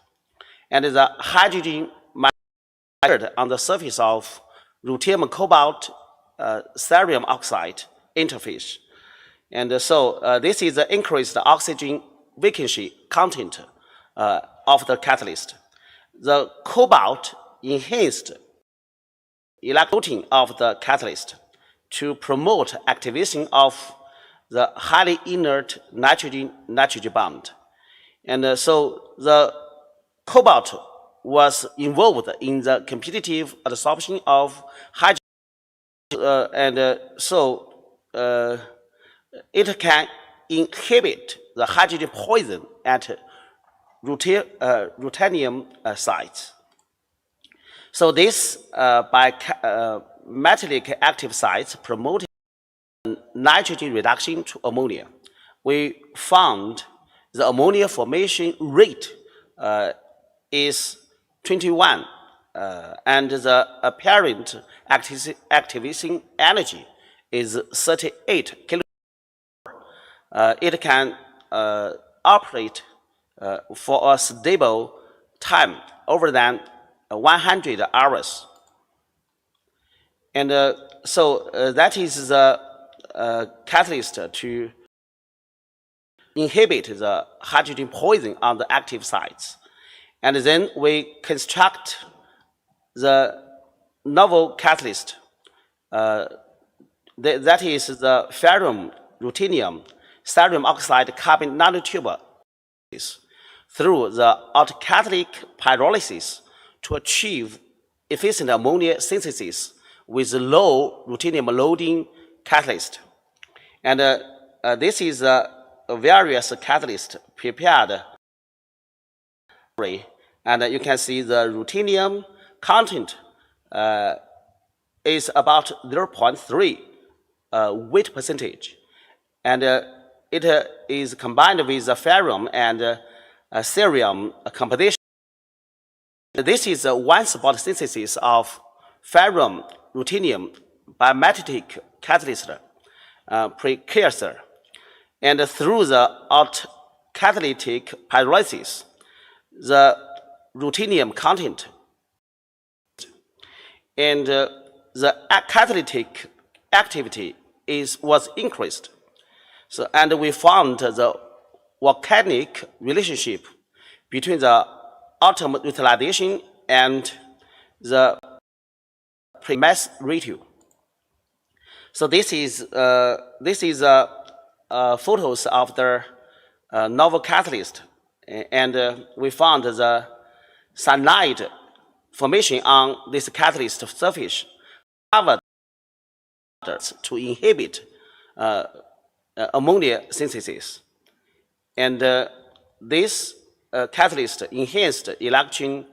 And the hydrogen on the surface of ruthenium cobalt cerium oxide interface. And so this is the increased oxygen vacancy content of the catalyst. The cobalt enhanced electrocoating of the catalyst to promote activation of the highly inert nitrogen bond. And so the cobalt was involved in the competitive adsorption of hydrogen, it can inhibit the hydrogen poison at ruthenium sites. So this by metallic active sites promoted nitrogen reduction to ammonia. We found the ammonia formation rate is 21 and the apparent activation energy is 38 kilojoules. It can operate for a stable time over than 100 hours. And so that is the catalyst to inhibit the hydrogen poison on the active sites. And then we construct the novel catalyst. That is the ferrum ruthenium cerium oxide carbon nanotube through the autocatalytic pyrolysis to achieve efficient ammonia synthesis with low ruthenium loading catalyst. And this is various catalyst prepared. And you can see the ruthenium content is about 0.3 weight percentage. And it is combined with the ferrum and cerium composition. This is a one-spot synthesis of ferrum ruthenium by metatic catalyst precursor. And through the autocatalytic pyrolysis, the ruthenium content and the catalytic activity was increased. So, and we found the volcanic relationship between the atom utilization and the mass ratio. So this is photos of the novel catalyst, and we found the cyanide formation on this catalyst surface covered to inhibit ammonia synthesis. And this catalyst enhanced electron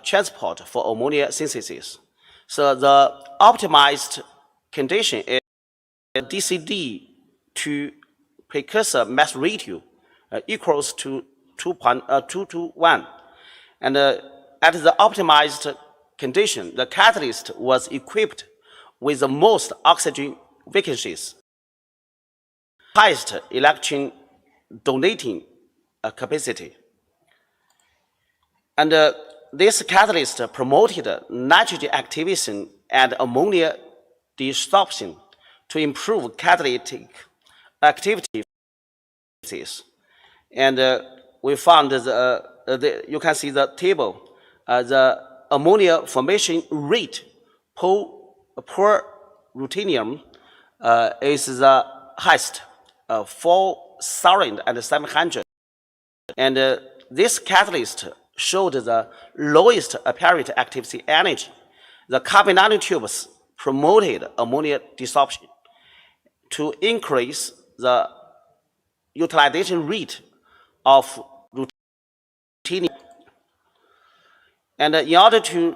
transport for ammonia synthesis. So the optimized condition is DCD to precursor mass ratio equals to 2 to 1. And at the optimized condition, the catalyst was equipped with the most oxygen vacancies, highest electron donating capacity. And this catalyst promoted nitrogen activation and ammonia desorption to improve catalytic activity. And we found you can see the table, the ammonia formation rate per ruthenium is the highest, 4,700. And this catalyst showed the lowest apparent activity energy. The carbon nanotubes promoted ammonia desorption to increase the utilization rate of ruthenium. And in order to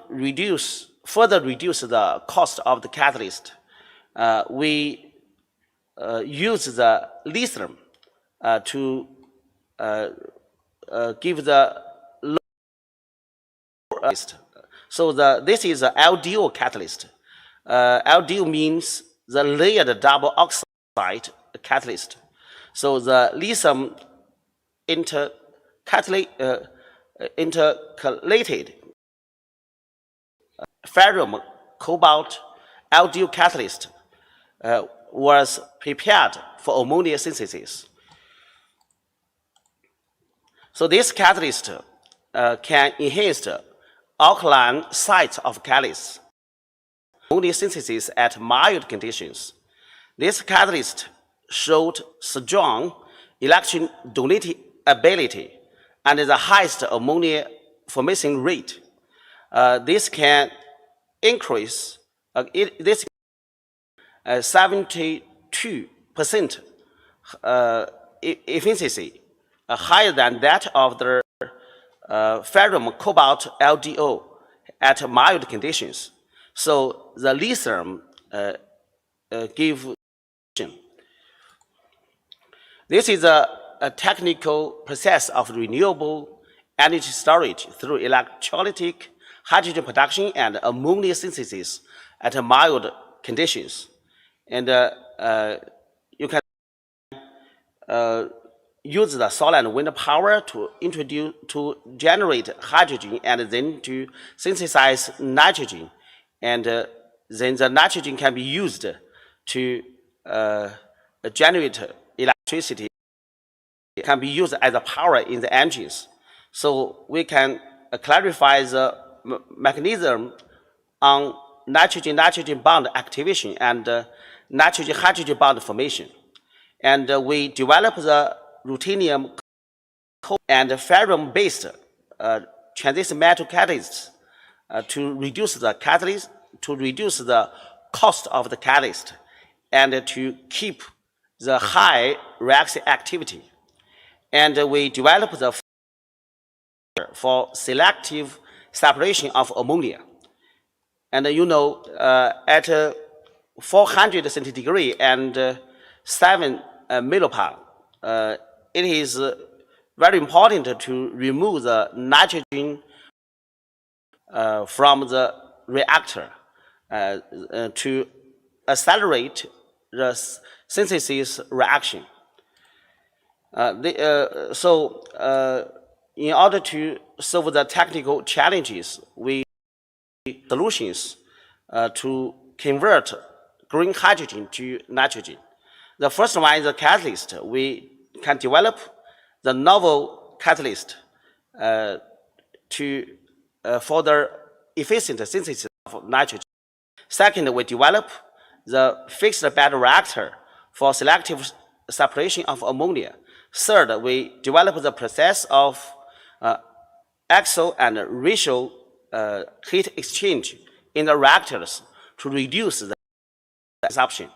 further reduce the cost of the catalyst, we use the lithium to give the low catalyst. So this is an LDO catalyst. LDO means the layered double oxide catalyst. So the lithium intercalated ferrum cobalt LDO catalyst was prepared for ammonia synthesis. So this catalyst can enhance the alkaline sites of catalysts, ammonia synthesis at mild conditions. This catalyst showed strong electron donating ability and the highest ammonia formation rate. This can increase 72% efficiency, higher than that of the ferrum cobalt LDO at mild conditions. So the lithium give. This is a technical process of renewable energy storage through electrolytic hydrogen production and ammonia synthesis at mild conditions. And you can use the solar and wind power to generate hydrogen and then to synthesize nitrogen. And then the nitrogen can be used to generate electricity. It can be used as a power in the engines. So we can clarify the mechanism on nitrogen-nitrogen bond activation and nitrogen-hydrogen bond formation. And we develop the ruthenium and ferrum-based transition metal catalysts to reduce the cost of the catalyst and to keep the high reaction activity. And we develop the for selective separation of ammonia. And you know, at 400 centigrade and 7 millipar, it is very important to remove the nitrogen from the reactor to accelerate the synthesis reaction. In order to solve the technical challenges, we solutions to convert green hydrogen to nitrogen. The first one is the catalyst. We can develop the novel catalyst for the efficient synthesis of nitrogen. Second, we develop the fixed bed reactor for selective separation of ammonia. Third, we develop the process of axial and radial heat exchange in the reactors to reduce the consumption.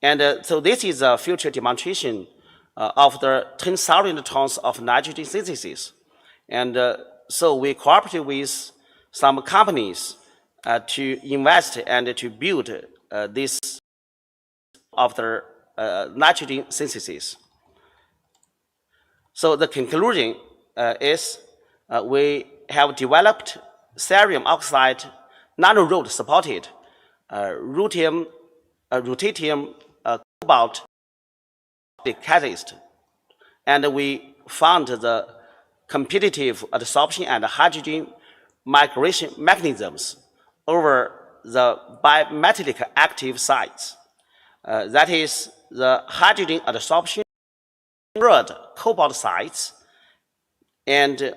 And so this is a future demonstration of the 10,000 tons of nitrogen synthesis. And so we cooperate with some companies to invest and to build this of the nitrogen synthesis. So the conclusion is we have developed cerium oxide nanorod supported ruthenium cobalt catalyst, and we found the competitive adsorption and hydrogen migration mechanisms over the bimetallic active sites. That is, the hydrogen adsorption mirrored cobalt sites and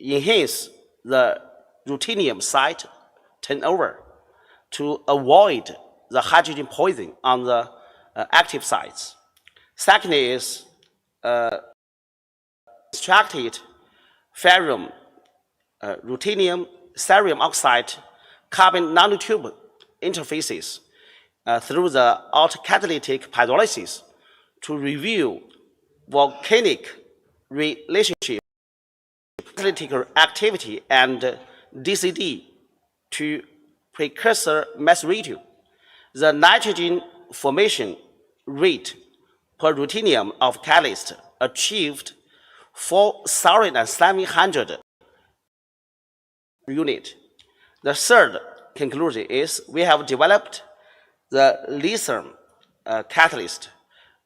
enhance the ruthenium site turnover to avoid the hydrogen poisoning on the active sites. Second is extracted ferrum, ruthenium, cerium oxide, carbon nanotube interfaces through the autocatalytic pyrolysis to review volcanic relationship, catalytic activity, and DCD to precursor mass ratio. The nitrogen formation rate per ruthenium of catalyst achieved 4,700 unit. The third conclusion is we have developed the lithium catalyst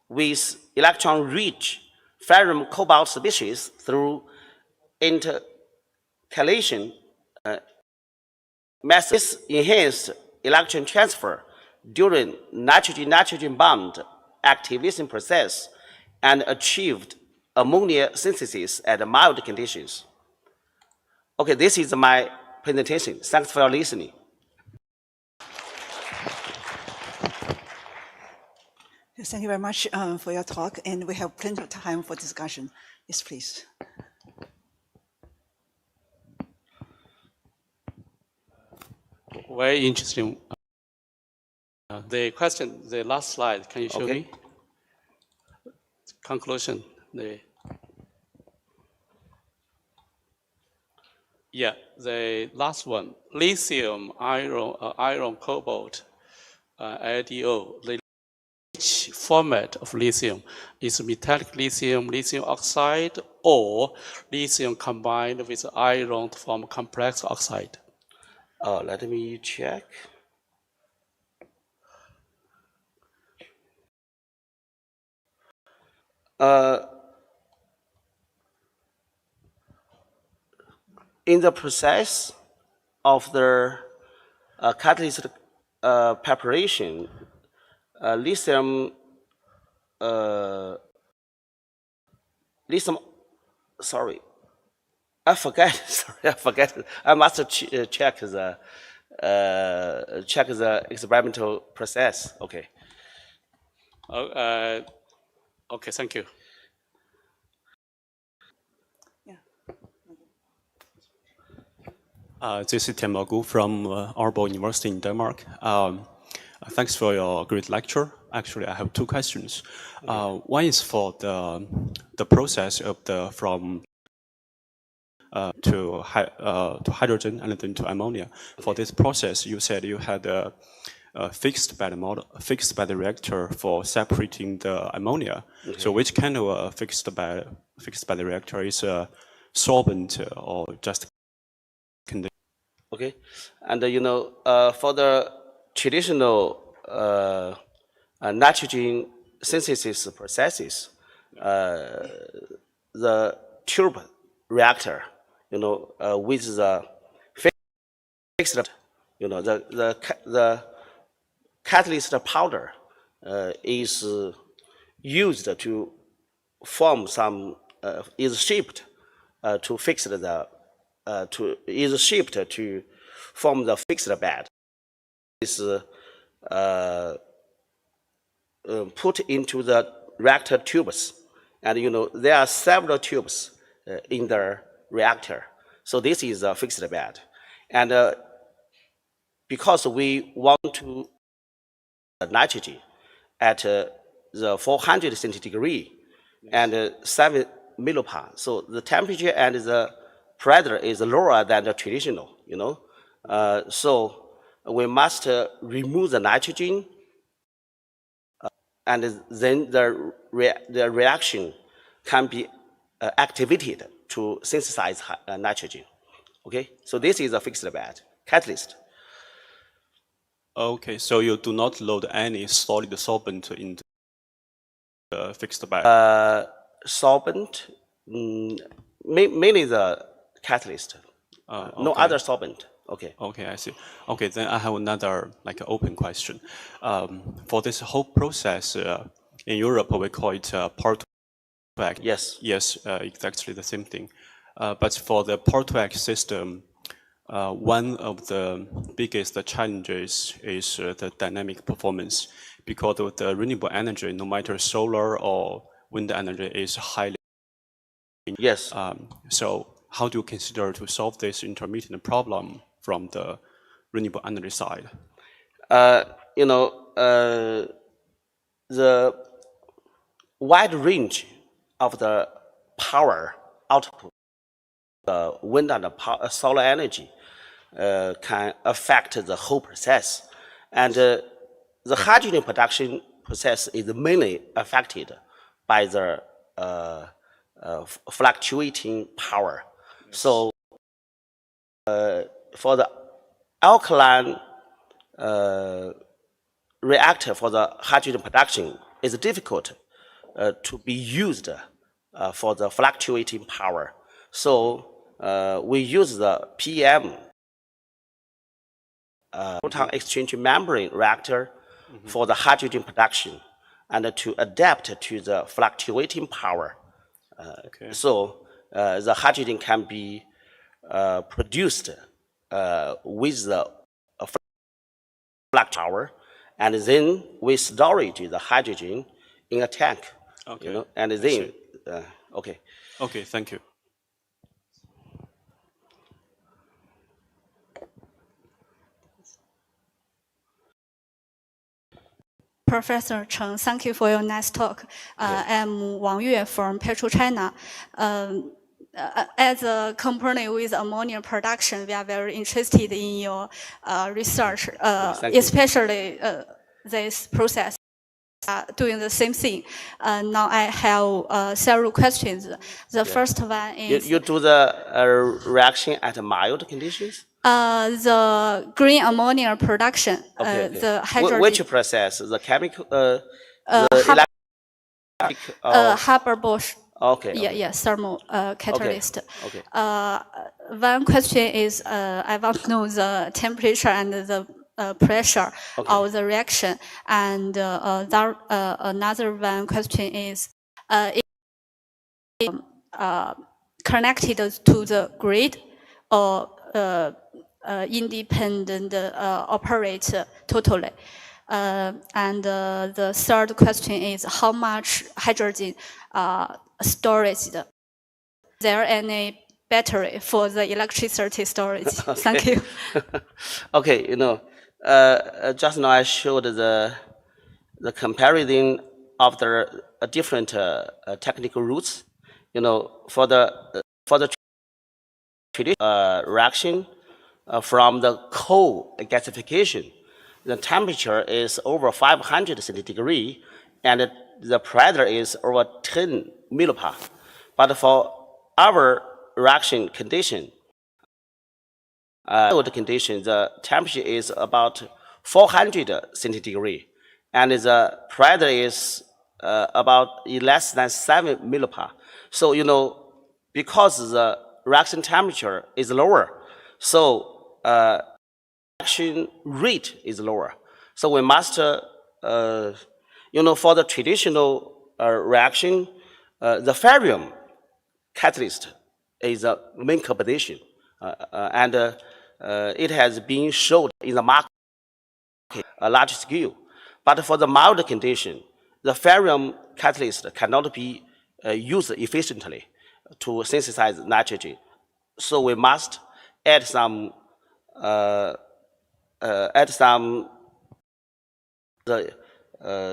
with electron-rich ferrum cobalt species through intercalation mass enhanced electron transfer during nitrogen-nitrogen bond activation process and achieved ammonia synthesis at mild conditions. Okay, this is my presentation. Thanks for listening. Thank you very much for your talk, and we have plenty of time for discussion. Yes, please. Very interesting. The question, the last slide, can you show me? Conclusion. Yeah, the last one. Lithium, iron, cobalt, LDO. The rich format of lithium is metallic lithium, lithium oxide, or lithium combined with iron to form complex oxide. Let me check. In the process of the catalyst preparation, lithium, sorry, I forget. Sorry, I forget. I must check the experimental process. Okay. Okay, thank you. This is Tian from Aalborg University in Denmark. Thanks for your great lecture. Actually, I have two questions. One is for the process of from to hydrogen and then to ammonia. For this process, you said you had fixed by the reactor for separating the ammonia. Okay. So which kind of fixed by the reactor is solvent or just condition? Okay, and for the traditional nitrogen synthesis processes, the tube reactor, with the fixed, the catalyst powder is used to form some, is shipped to fix the, is shipped to form the fixed bed. Is put into the reactor tubes, and there are several tubes in the reactor. So this is a fixed bed, and because we want to nitrogen at the 400 centigrade and 7 millipar, so the temperature and the pressure is lower than the traditional. So we must remove the nitrogen, and then the reaction can be activated to synthesize nitrogen. Okay, so this is a fixed bed catalyst. Okay, so you do not load any solid solvent into the fixed bed? Solvent, mainly the catalyst. No Okay. other solvent. Okay. Okay, I see. Okay, then I have another open question. For this whole process, in Europe we call it Porto-X. Yes. Yes, exactly the same thing. But for the Porto-X system, one of the biggest challenges is the dynamic performance, because of the renewable energy, no matter solar or wind energy, is highly. Yes. So how do you consider to solve this intermittent problem from the renewable energy side? The wide range of the power output, the wind and the solar energy, can affect the whole process. And the hydrogen production process is mainly affected by the fluctuating power. Yes. So for the alkaline reactor for the hydrogen production, it's difficult to be used for the fluctuating power. So we use the PEM proton exchange membrane reactor for the hydrogen production and to adapt to the fluctuating power. So the hydrogen can be produced with the flux power, and then we storage the hydrogen in a tank. Okay. You know, and then okay. Okay, thank you. Professor Cheng, thank you for your nice talk. I'm Wang Yue from PetroChina. As a company with ammonia production, we are very interested in your research, especially this process. Doing the same thing. Now I have several questions. The first one is... You do the reaction at mild conditions? The green ammonia production, the hydrogen... Which process? The chemical? The electric? Haber-Bosch. Okay. Yeah, thermal catalyst. Okay. One question is, I want to know the temperature and the pressure of the reaction. And another one question is, connected to the grid or independent operate totally. And the third question is, how much hydrogen storage? Is there any battery for the electricity storage? Thank you. Okay, you know, just now I showed the comparison of the different technical routes. You know, for the reaction from the coal gasification, the temperature is over 500 centigrade, and the pressure is over 10 millipar. But for our reaction condition, the temperature is about 400 centigrade, and the pressure is about less than 7 millipar. So, you know, because the reaction temperature is lower, so reaction rate is lower. So we must, you know, for the traditional reaction, the ferrium catalyst is a main combination, and it has been shown in the market a large scale. But for the mild condition, the ferrium catalyst cannot be used efficiently to synthesize nitrogen. So we must add some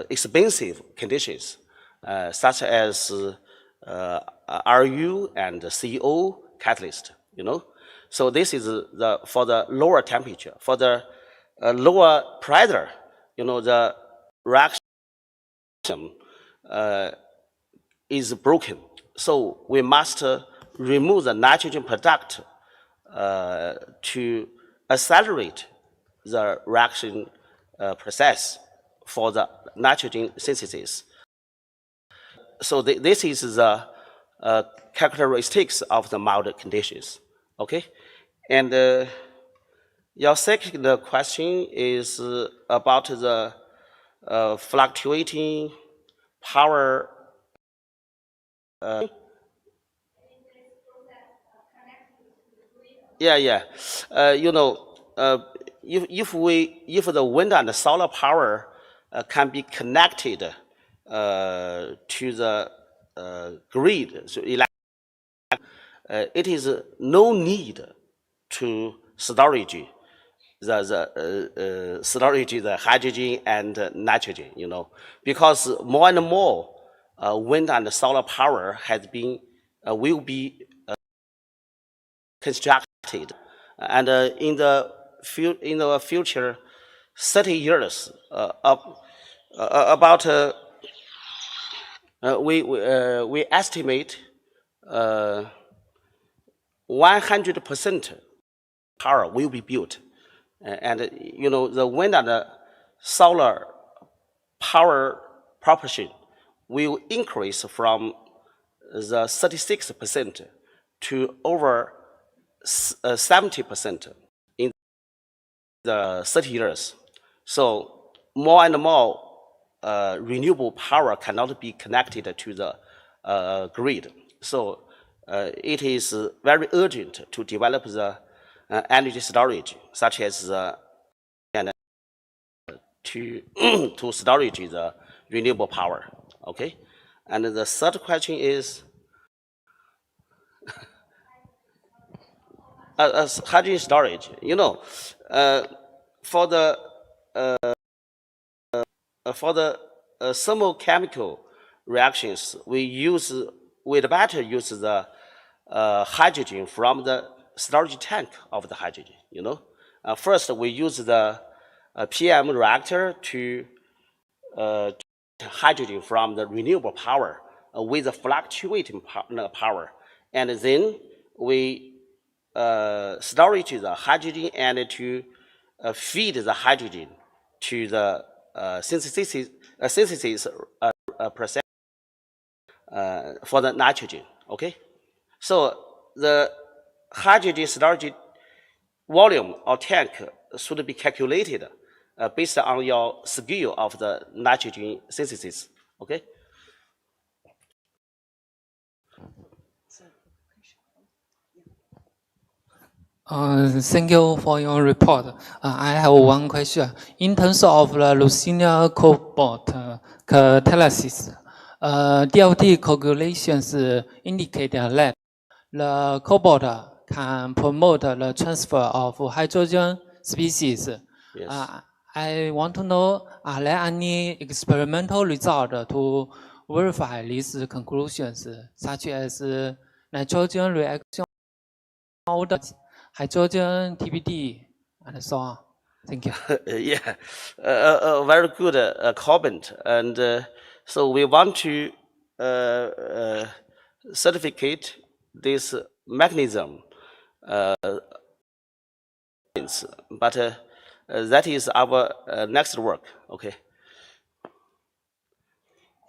expensive conditions, such as RU and CO catalyst, you know. So this is for the lower temperature. For the lower pressure, you know, the reaction is broken. So we must remove the nitrogen product to accelerate the reaction process for the nitrogen synthesis. So this is the characteristics of the mild conditions. Okay, and your second question is about the fluctuating power. You know, if the wind and the solar power can be connected to the grid, so it is no need to storage the hydrogen and nitrogen, you know, because more and more wind and solar power has been will be constructed, and in the future 30 years, about we estimate 100% power will be built, and you know, the wind and the solar power proportion will increase from the 36% to over 70% in 30 years. So more and more renewable power cannot be connected to the grid. So it is very urgent to develop the energy storage, such as to storage the renewable power. Okay, and the third question is hydrogen storage. You know, for the thermochemical reactions, we'd better use the hydrogen from the storage tank of the hydrogen. You know, first we use the PM reactor to hydrogen from the renewable power with the fluctuating power, and then we storage the hydrogen and to feed the hydrogen to the synthesis process for the nitrogen. Okay, so the hydrogen storage volume or tank should be calculated based on your scale of the nitrogen synthesis. Okay. Thank you for your report. I have one question. In terms of the Lucina cobalt catalysis, DFT calculations indicate that the cobalt can promote the transfer of hydrogen species. Yes. I want to know, are there any experimental results to verify these conclusions, such as nitrogen reaction, hydrogen TBD, and so on? Thank you. Yeah, very good comment. And so we want to certificate this mechanism, but that is our next work. Okay.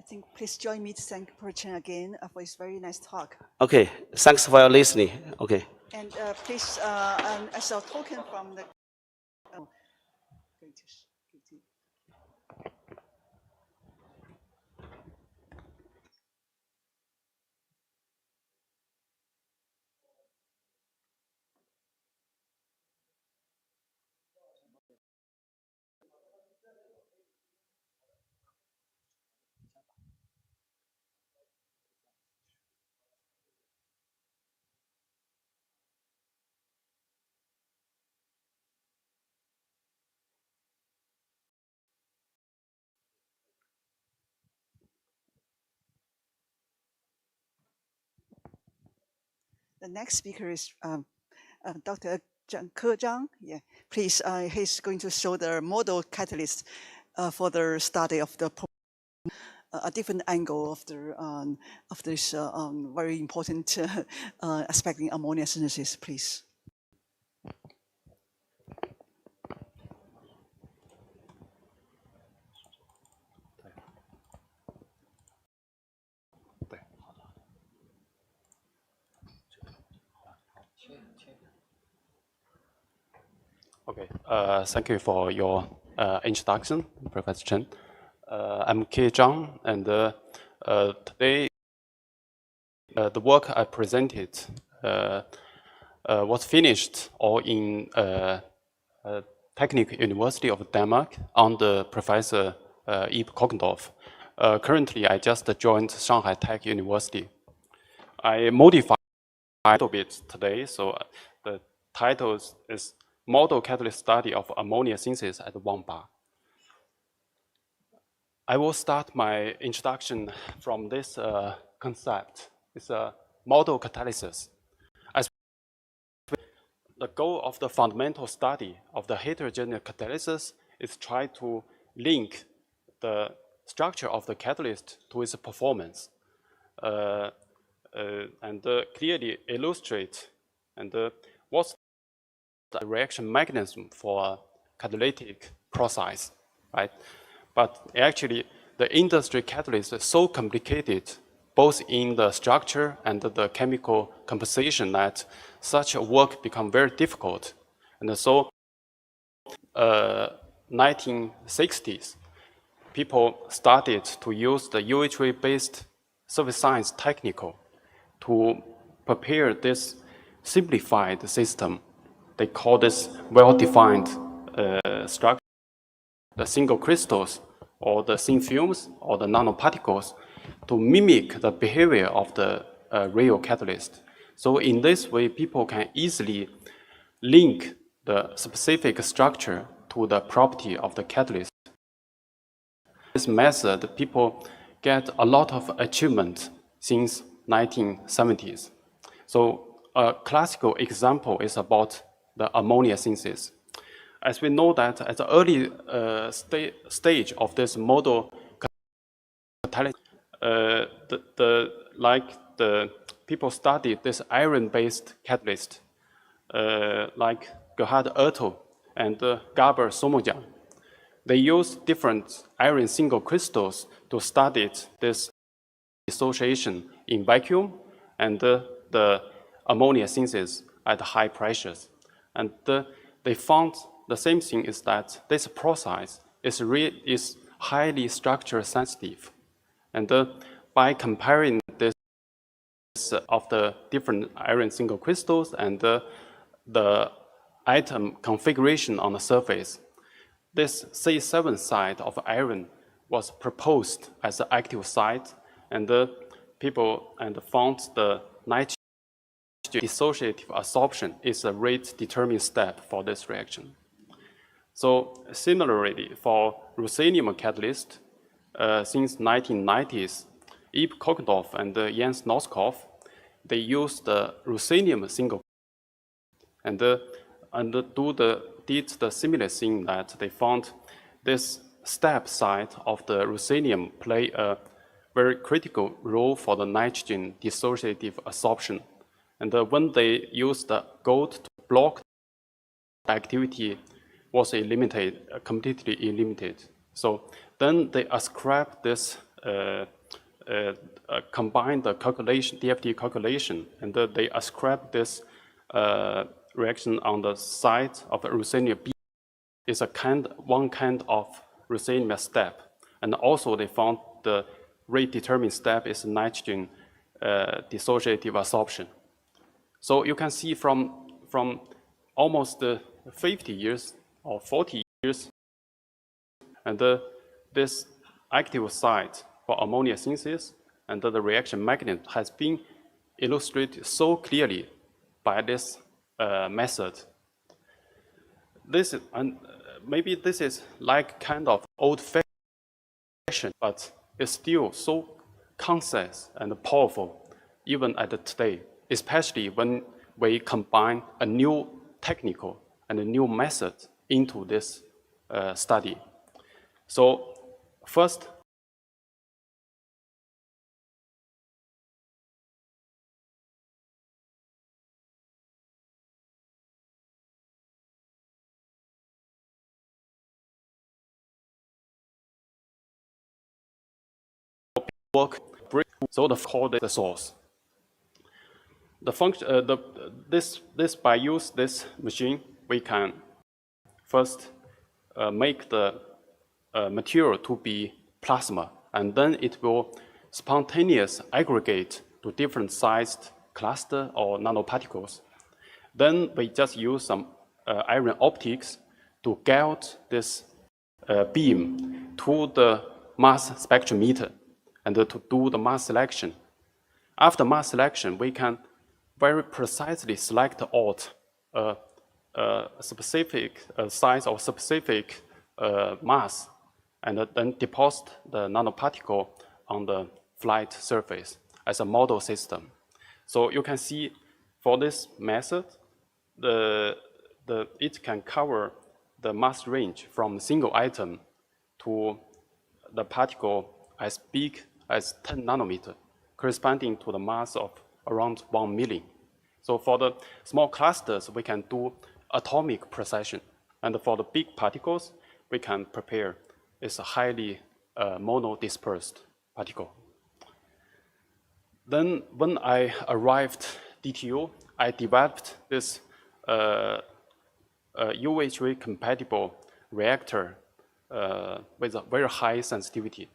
I think please join me to thank Perchin again for his very nice talk. Okay, thanks for your listening. Okay. And please, as a token from the the next speaker is Dr. Ke Zhang. Yeah, please, he's going to show the model catalyst for the study of the a different angle of this very important aspect in ammonia synthesis, please. Okay, thank you for your introduction, Professor Chen. I'm Ke Zhang, and today the work I presented was finished all in Technical University of Denmark under Professor Ib Kogendorf. Currently, I just joined Shanghai Tech University. I modified a little bit today, so the title is Model Catalyst Study of Ammonia Synthesis at Wangba. I will start my introduction from this concept. It's a model catalysis. As the goal of the fundamental study of the heterogeneous catalysis is try to link the structure of the catalyst to its performance and clearly illustrate and what's the reaction mechanism for catalytic process, right? But actually, the industry catalyst is so complicated, both in the structure and the chemical composition, that such a work becomes very difficult. And so 1960s, people started to use the UHV-based surface science technique to prepare this simplified system. They call this well-defined structure, the single crystals or the thin films or the nanoparticles, to mimic the behavior of the real catalyst. So in this way, people can easily link the specific structure to the property of the catalyst. This method, people get a lot of achievement since 1970s. So a classical example is about the ammonia synthesis. As we know that at the early stage of this model catalyst, the people studied this iron-based catalyst, like Gerhard Ertl and Gabor Somogyang. They used different iron single crystals to study this dissociation in vacuum and the ammonia synthesis at high pressures. And they found the same thing is that this process is highly structure sensitive. And by comparing this of the different iron single crystals and the atom configuration on the surface, this C7 site of iron was proposed as the active site, and people found the nitrogen dissociative absorption is a rate-determining step for this reaction. So similarly, for ruthenium catalyst, since 1990s, Ib Kokdorf and Jens Noskov, they used the ruthenium single and did the similar thing that they found this step side of the ruthenium play a very critical role for the nitrogen dissociative absorption. And when they used the gold to block the activity was completely eliminated. So then they ascribed this, combined the calculation, DFT calculation, and they ascribed this reaction on the side of the ruthenium B is one kind of ruthenium step. And also they found the rate determining step is nitrogen dissociative absorption. So you can see from almost 50 years or 40 years, and this active site for ammonia synthesis and the reaction mechanism has been illustrated so clearly by this method. This is, and maybe this is like kind of old-fashioned, but it's still so concise and powerful even at today, especially when we combine a new technical and a new method into this study. So first, work so the code is the source. The function, by use this machine, we can first make the material to be plasma, and then it will spontaneous aggregate to different sized cluster or nanoparticles. Then we just use some iron optics to guide this beam to the mass spectrometer and to do the mass selection. After mass selection, we can very precisely select out a specific size or specific mass, and then deposit the nanoparticle on the flight surface as a model system. So you can see for this method, it can cover the mass range from single atom to the particle as big as 10 nanometer, corresponding to the mass of around 1 million. So for the small clusters, we can do atomic precision. And for the big particles, we can prepare it's a highly mono-dispersed particle. Then when I arrived DTU, I developed this UHV compatible reactor with a very high sensitivity.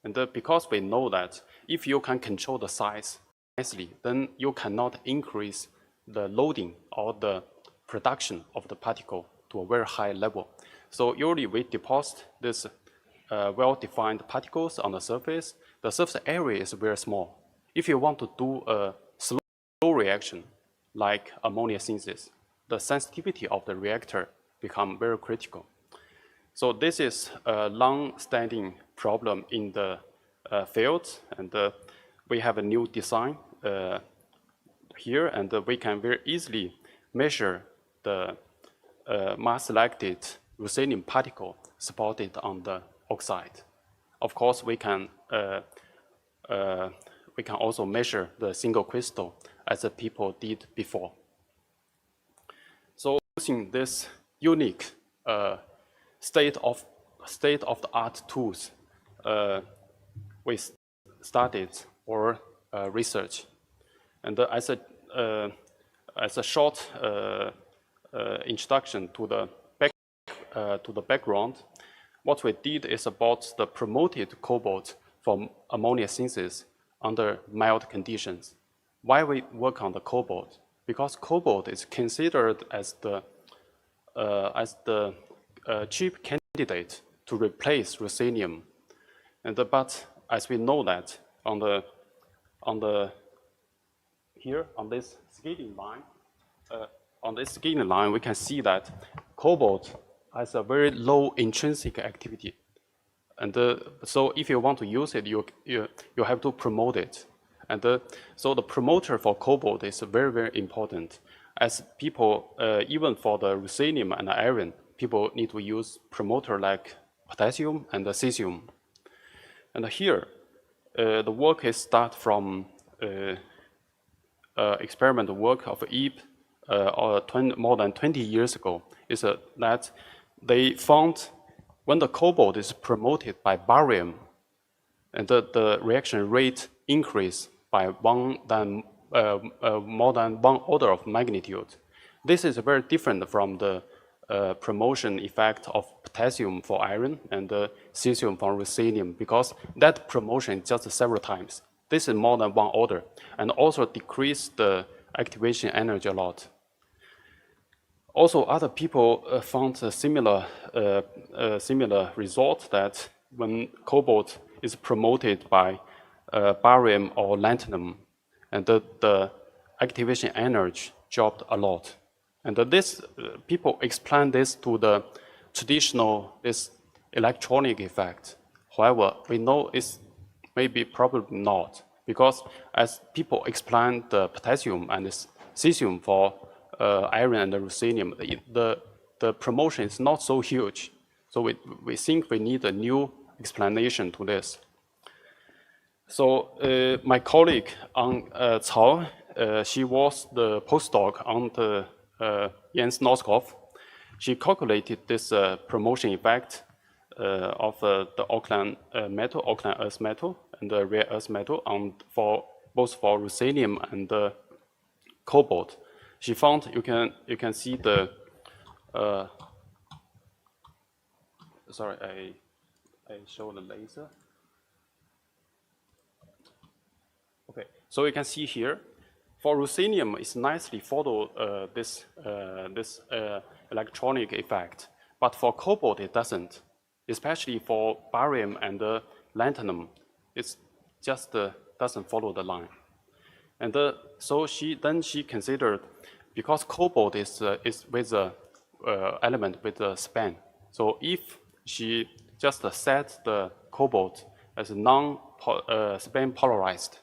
And because we know that if you can control the size nicely, then you cannot increase the loading or the production of the particle to a very high level. So usually we deposit this well-defined particles on the surface. The surface area is very small. If you want to do a slow reaction, like ammonia synthesis, the sensitivity of the reactor becomes very critical. So this is a long-standing problem in the field, and we have a new design here, and we can very easily measure the mass-selected ruthenium particle spotted on the oxide. Of course, we can also measure the single crystal as the people did before. So using this unique state-of-the-art tools, we started our research. And as a short introduction to the background, what we did is about the promoted cobalt from ammonia synthesis under mild conditions. Why we work on the cobalt? Because cobalt is considered as the cheap candidate to replace ruthenium. And but as we know that on this scaling line, we can see that cobalt has a very low intrinsic activity. And so if you want to use it, you have to promote it. And so the promoter for cobalt is very, very important. As people, even for the ruthenium and the iron, people need to use promoter like potassium and the cesium. And here, the work is start from experimental work of Eve more than 20 years ago. Is that they found when the cobalt is promoted by barium, and the reaction rate increase by more than 1 order of magnitude. This is very different from the promotion effect of potassium for iron and cesium for ruthenium, because that promotion is just several times. This is more than 1 order, and also decrease the activation energy a lot. Also, other people found a similar result, that when cobalt is promoted by barium or lanthanum, and the activation energy dropped a lot. And people explain this to the traditional electronic effect. However, we know it's maybe probably not, because as people explain the potassium and the cesium for iron and the ruthenium, the promotion is not so huge. So we think we need a new explanation to this. So my colleague Cao, she was the postdoc under Jens Noskov. She calculated this promotion effect of the alkaline metal, alkaline earth metal, and the rare earth metal, both for ruthenium and cobalt. She found you can see the sorry, I show the laser. Okay, so you can see here, for ruthenium, it's nicely follow this electronic effect, but for cobalt it doesn't. Especially for barium and lanthanum, it just doesn't follow the line. And so she considered, because cobalt is with the element with the span. So if she just set the cobalt as non-span polarized,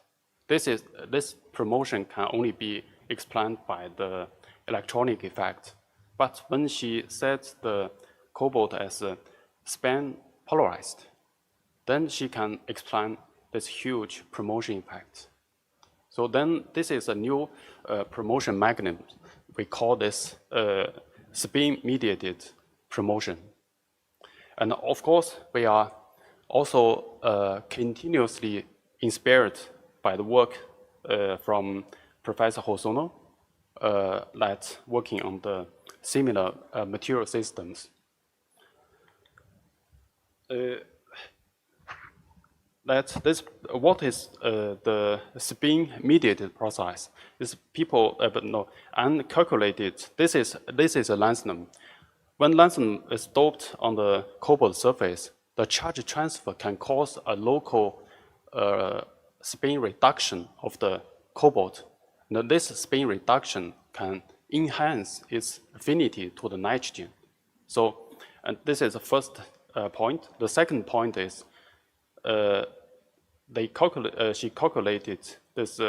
this promotion can only be explained by the electronic effect. But when she sets the cobalt as span polarized, then she can explain this huge promotion effect. So then this is a new promotion mechanism. We call this spin-mediated promotion. And of course, we are also continuously inspired by the work from Professor Hosono, that's working on the similar material systems. What is the spin-mediated process? Is people uncalculated. This is a lanthanum. When lanthanum is doped on the cobalt surface, the charge transfer can cause a local spin reduction of the cobalt. Now, this spin reduction can enhance its affinity to the nitrogen. So, and this is the first point. The second point is she calculated this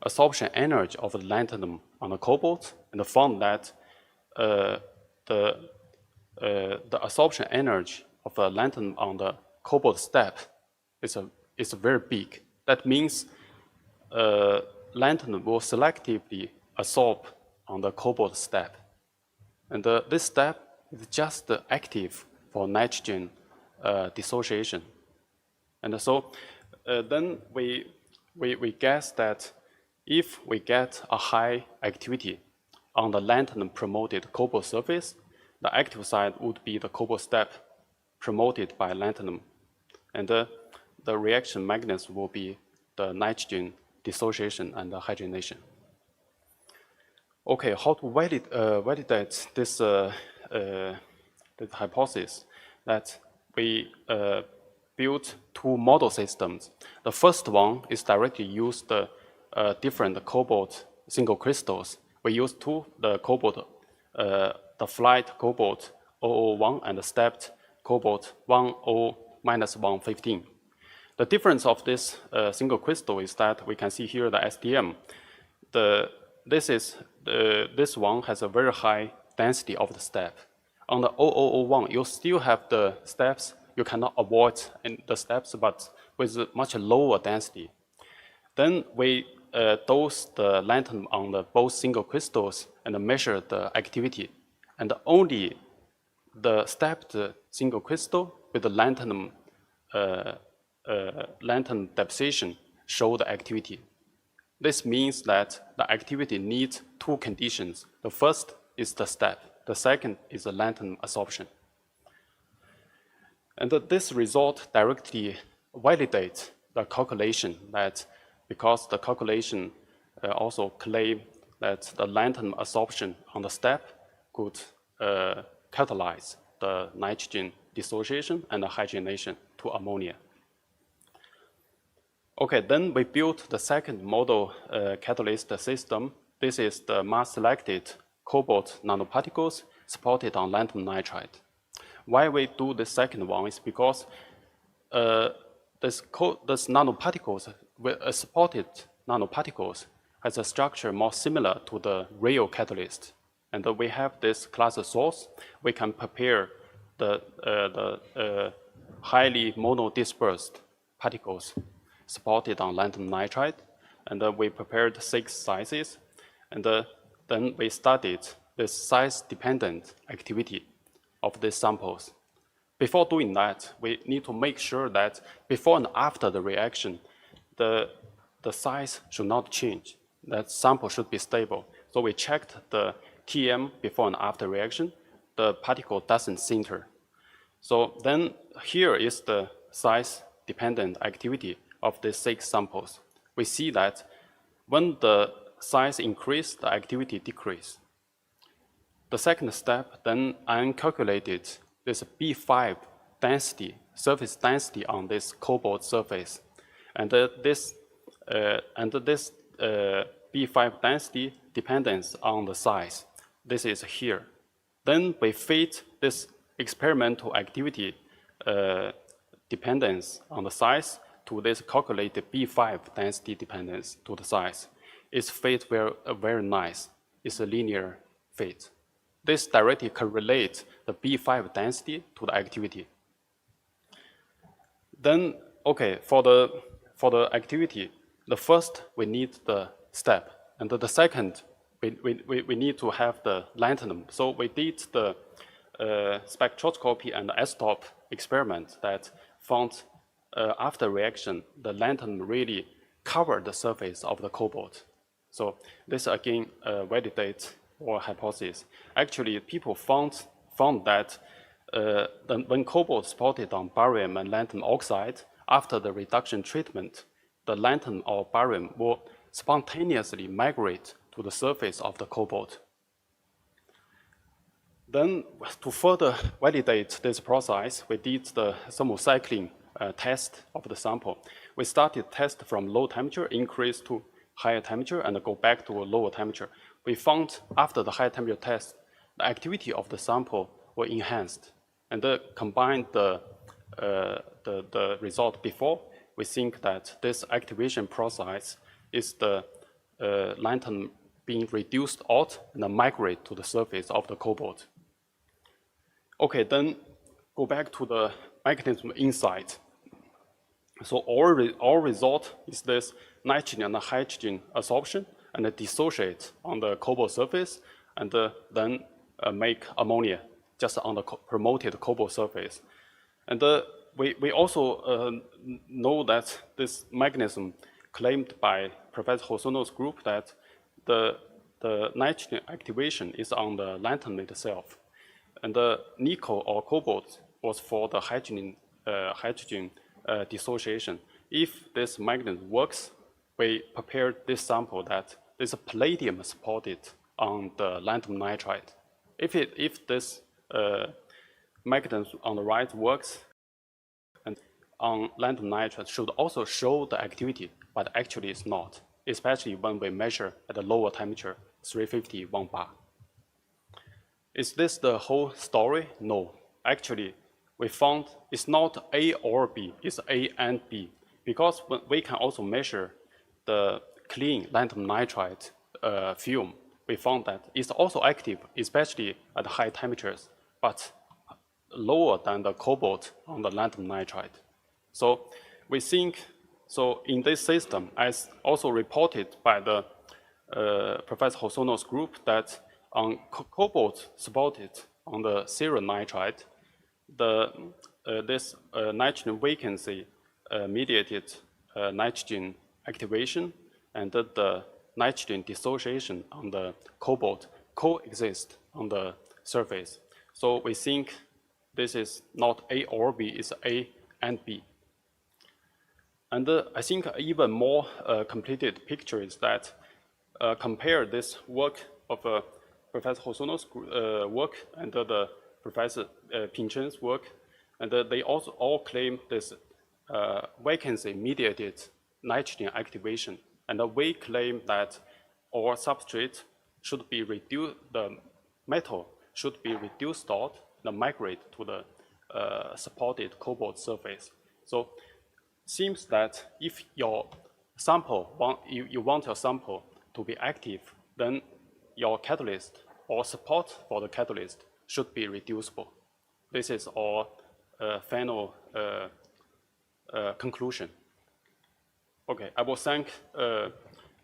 absorption energy of the lanthanum on the cobalt and found that the absorption energy of the lanthanum on the cobalt step is very big. That means lanthanum will selectively absorb on the cobalt step. And this step is just active for nitrogen dissociation. And so then we guess that if we get a high activity on the lanthanum promoted cobalt surface, the active side would be the cobalt step promoted by lanthanum. And the reaction mechanism will be the nitrogen dissociation and the hydrogenation. Okay, how to validate this hypothesis? That we built two model systems. The first one is directly use the different cobalt single crystals. We use the cobalt, the flight cobalt 001 and the stepped cobalt 10-115. The difference of this single crystal is that we can see here the STM. This one has a very high density of the step. On the 0001, you still have the steps. You cannot avoid the steps, but with much lower density. Then we dose the lanthanum on the both single crystals and measure the activity. And only the stepped single crystal with the lanthanum deposition show the activity. This means that the activity needs two conditions. The first is the step. The second is the lanthanum absorption. And this result directly validates the calculation that because the calculation also claim that the lanthanum absorption on the step could catalyze the nitrogen dissociation and the hydrogenation to ammonia. Okay, then we built the second model catalyst system. This is the mass-selected cobalt nanoparticles supported on lanthanum nitride. Why we do the second one is because this nanoparticles, supported nanoparticles, has a structure more similar to the real catalyst. And we have this class source. We can prepare the highly monodispersed particles supported on lanthanum nitride. And we prepared 6 sizes. And then we studied the size-dependent activity of these samples. Before doing that, we need to make sure that before and after the reaction, the size should not change. That sample should be stable. So we checked the TM before and after reaction. The particle doesn't sinter. So then here is the size-dependent activity of the 6 samples. We see that when the size increase, the activity decrease. The second step, then I calculated this B5 density, surface density on this cobalt surface. And this B5 density depends on the size. This is here. Then we fit this experimental activity dependence on the size to this calculated B5 density dependence to the size. Its fit very nice. It's a linear fit. This directly correlates the B5 density to the activity. Then, okay, for the activity, the first we need the step, and the second we need to have the lanthanum. So we did the spectroscopy and the S-top experiment that found after reaction, the lanthanum really covered the surface of the cobalt. So this again validates or hypothesis. Actually, people found that when cobalt spotted on barium and lanthanum oxide, after the reduction treatment, the lanthanum or barium will spontaneously migrate to the surface of the cobalt. Then, to further validate this process, we did the thermocycling test of the sample. We started test from low temperature, increase to higher temperature, and go back to a lower temperature. We found after the high temperature test, the activity of the sample were enhanced. And combined the result before, we think that this activation process is the lanthanum being reduced out and then migrate to the surface of the cobalt. Okay, then go back to the mechanism inside. So our result is this nitrogen and hydrogen absorption and dissociate on the cobalt surface and then make ammonia just on the promoted cobalt surface. And we also know that this mechanism claimed by Professor Hosono's group that the nitrogen activation is on the lanthanum itself. And the nickel or cobalt was for the hydrogen dissociation. If this mechanism works, we prepared this sample that there's a palladium supported on the lanthanum nitride. If this mechanism on the right works, and on lanthanum nitride should also show the activity, but actually it's not, especially when we measure at a lower temperature, 351 bar. Is this the whole story? No. Actually, we found it's not A or B, it's A and B. Because we can also measure the clean lanthanum nitride film, we found that it's also active, especially at high temperatures, but lower than the cobalt on the lanthanum nitride. So we think, so in this system, as also reported by the Professor Hosono's group, that on cobalt spotted on the serial nitride, this nitrogen vacancy mediated nitrogen activation and the nitrogen dissociation on the cobalt coexist on the surface. So we think this is not A or B, it's A and B. And I think even more completed picture is that compare this work of Professor Hosono's work and the Professor Pinchen's work, and they also all claim this vacancy-mediated nitrogen activation. And we claim that our substrate should be reduced, the metal should be reduced out and migrate to the supported cobalt surface. So seems that if your sample, you want your sample to be active, then your catalyst or support for the catalyst should be reducible. This is our final conclusion. Okay, I will thank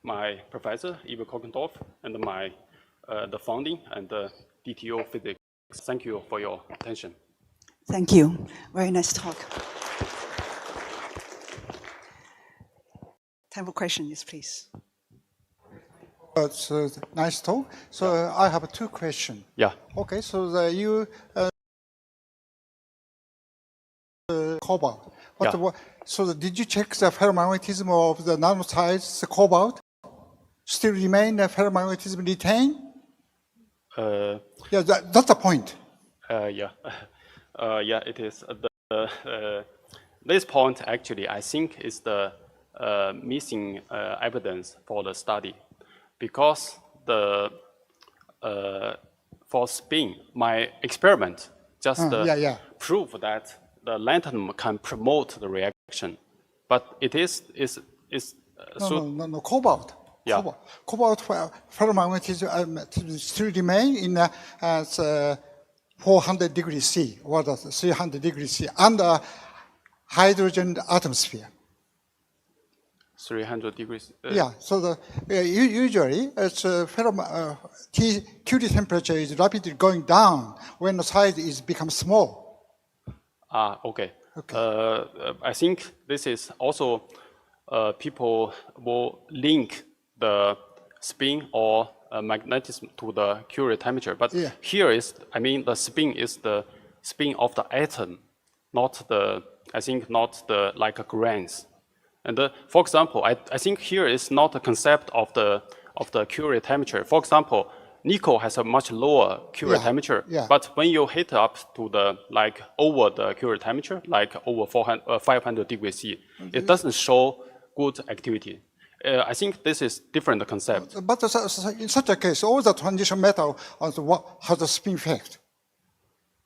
my professor, Ivo Kockendorf, and the founding and the DTO physics. Thank you for your attention. Thank you. Very nice talk. Time for questions, please. It's a nice talk. So I have two questions. Yeah. Okay, so you cobalt. So did you check the ferromagnetism of the nanosize cobalt? Still remain the ferromagnetism retained? Yeah, that's the point. Yeah, it is. This point actually, I think, is the missing evidence for the study, because for spin, my experiment just proved that the lanthanum can promote the reaction, but it is no, cobalt. Yeah. Cobalt ferromagnetism still remain in 400 degrees C, or 300 degrees C, under hydrogen atmosphere. 300 degrees. Yeah, so usually it's Curie temperature is rapidly going down when the size is become small. Okay. I think this is also people will link the spin or magnetism to the Curie temperature. But here is, I mean, the spin is the spin of the atom, not the, I think, not the like grains. And for example, I think here is not a concept of the Curie temperature. For example, nickel has a much lower Curie temperature, but when you heat up to the like over the Curie temperature, like over 500 degrees C, it doesn't show good activity. I think this is different concept. But in such a case, all the transition metal has a spin effect.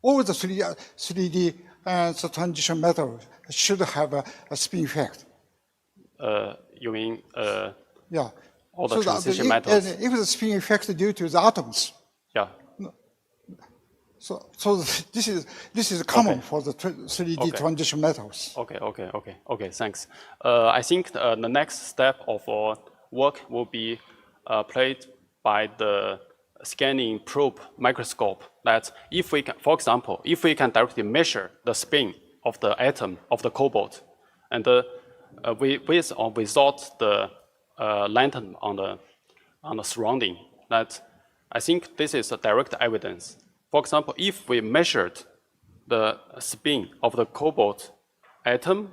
All the 3D the transition metal should have a spin effect. You mean yeah. all the transition metals? If the spin effect due to the atoms. Yeah. So this is common for the 3D transition metals. Okay, thanks. I think the next step of our work will be played by the scanning probe microscope. That if we can, for example, if we can directly measure the spin of the atom of the cobalt, and with or without the lantern on the surrounding, that I think this is a direct evidence. For example, if we measured the spin of the cobalt atom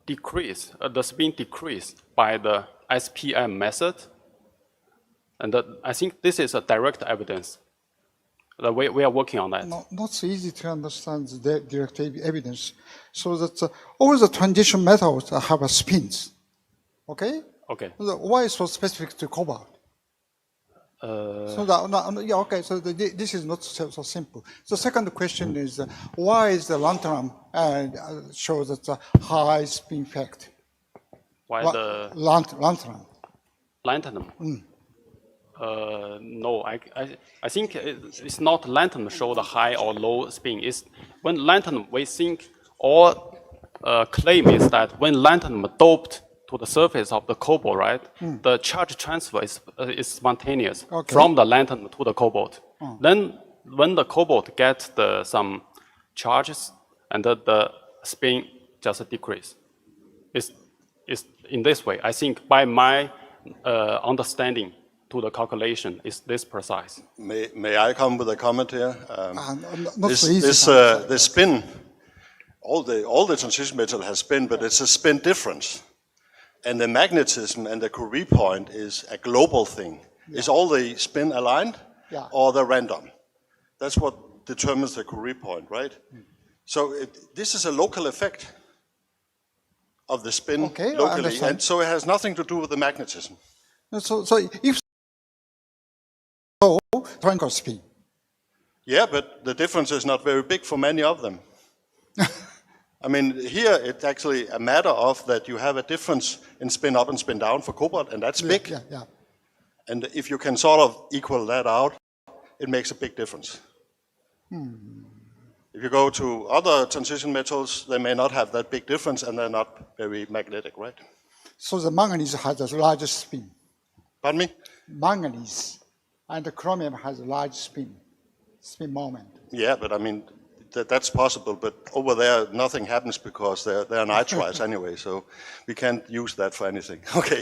the spin decreased by the SPM method, and I think this is a direct evidence. We are working on that. Not so easy to understand the direct evidence. So that all the transition metals have spins. Okay? Okay. Why so specific to cobalt? So this is not so simple. The second question is why is the lanthanum shows that the high spin effect? Why the lanthanum? Lanthanum. No, I think it's not lanthanum show the high or low spin. It's when lanthanum, we think or claim is that when lanthanum doped to the surface of the cobalt, right, the charge transfer is spontaneous from the lanthanum to the cobalt. Then when the cobalt gets some charges, and the spin just decrease. It's in this way. I think by my understanding to the calculation is this precise. May I come with a comment here? The spin, all the transition metal has spin, but it's a spin difference. And the magnetism and the Curie point is a global thing. Is all the spin aligned or the random? That's what determines the Curie point, right? So this is a local effect of the spin locally, and so it has nothing to do with the magnetism. So if triangle spin. Yeah, but the difference is not very big for many of them. I mean, here it's actually a matter of that you have a difference in spin up and spin down for cobalt, and that's big. And if you can sort of equal that out, it makes a big difference. If you go to other transition metals, they may not have that big difference, and they're not very magnetic, right? So the manganese has a large spin. Pardon me? Manganese and the chromium has a large spin moment. Yeah, but I mean, that's possible, but over there nothing happens because they're nitrides anyway, so we can't use that for anything. Okay.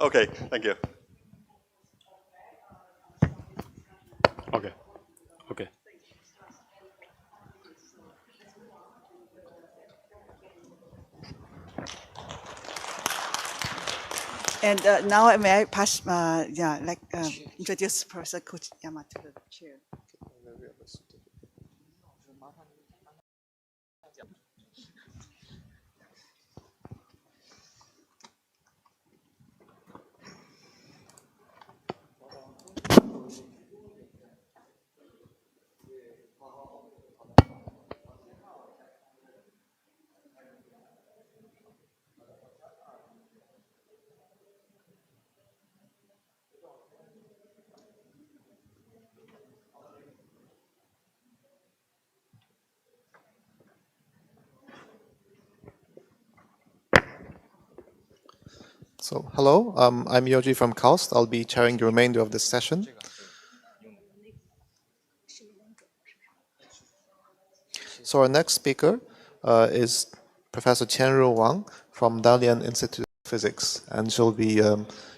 Okay, thank you. Okay. Okay. And now may I pass, introduce Professor Kochiyama to the chair. So, hello, I'm Yoji from KAUST. I'll be chairing the remainder of this session. So our next speaker is Professor Qianru Wang from Dalian Institute physics, and she'll be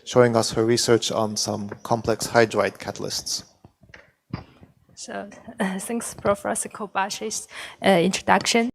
showing us her research on some complex hydride catalysts. So, thanks Professor Kobayashi's introduction.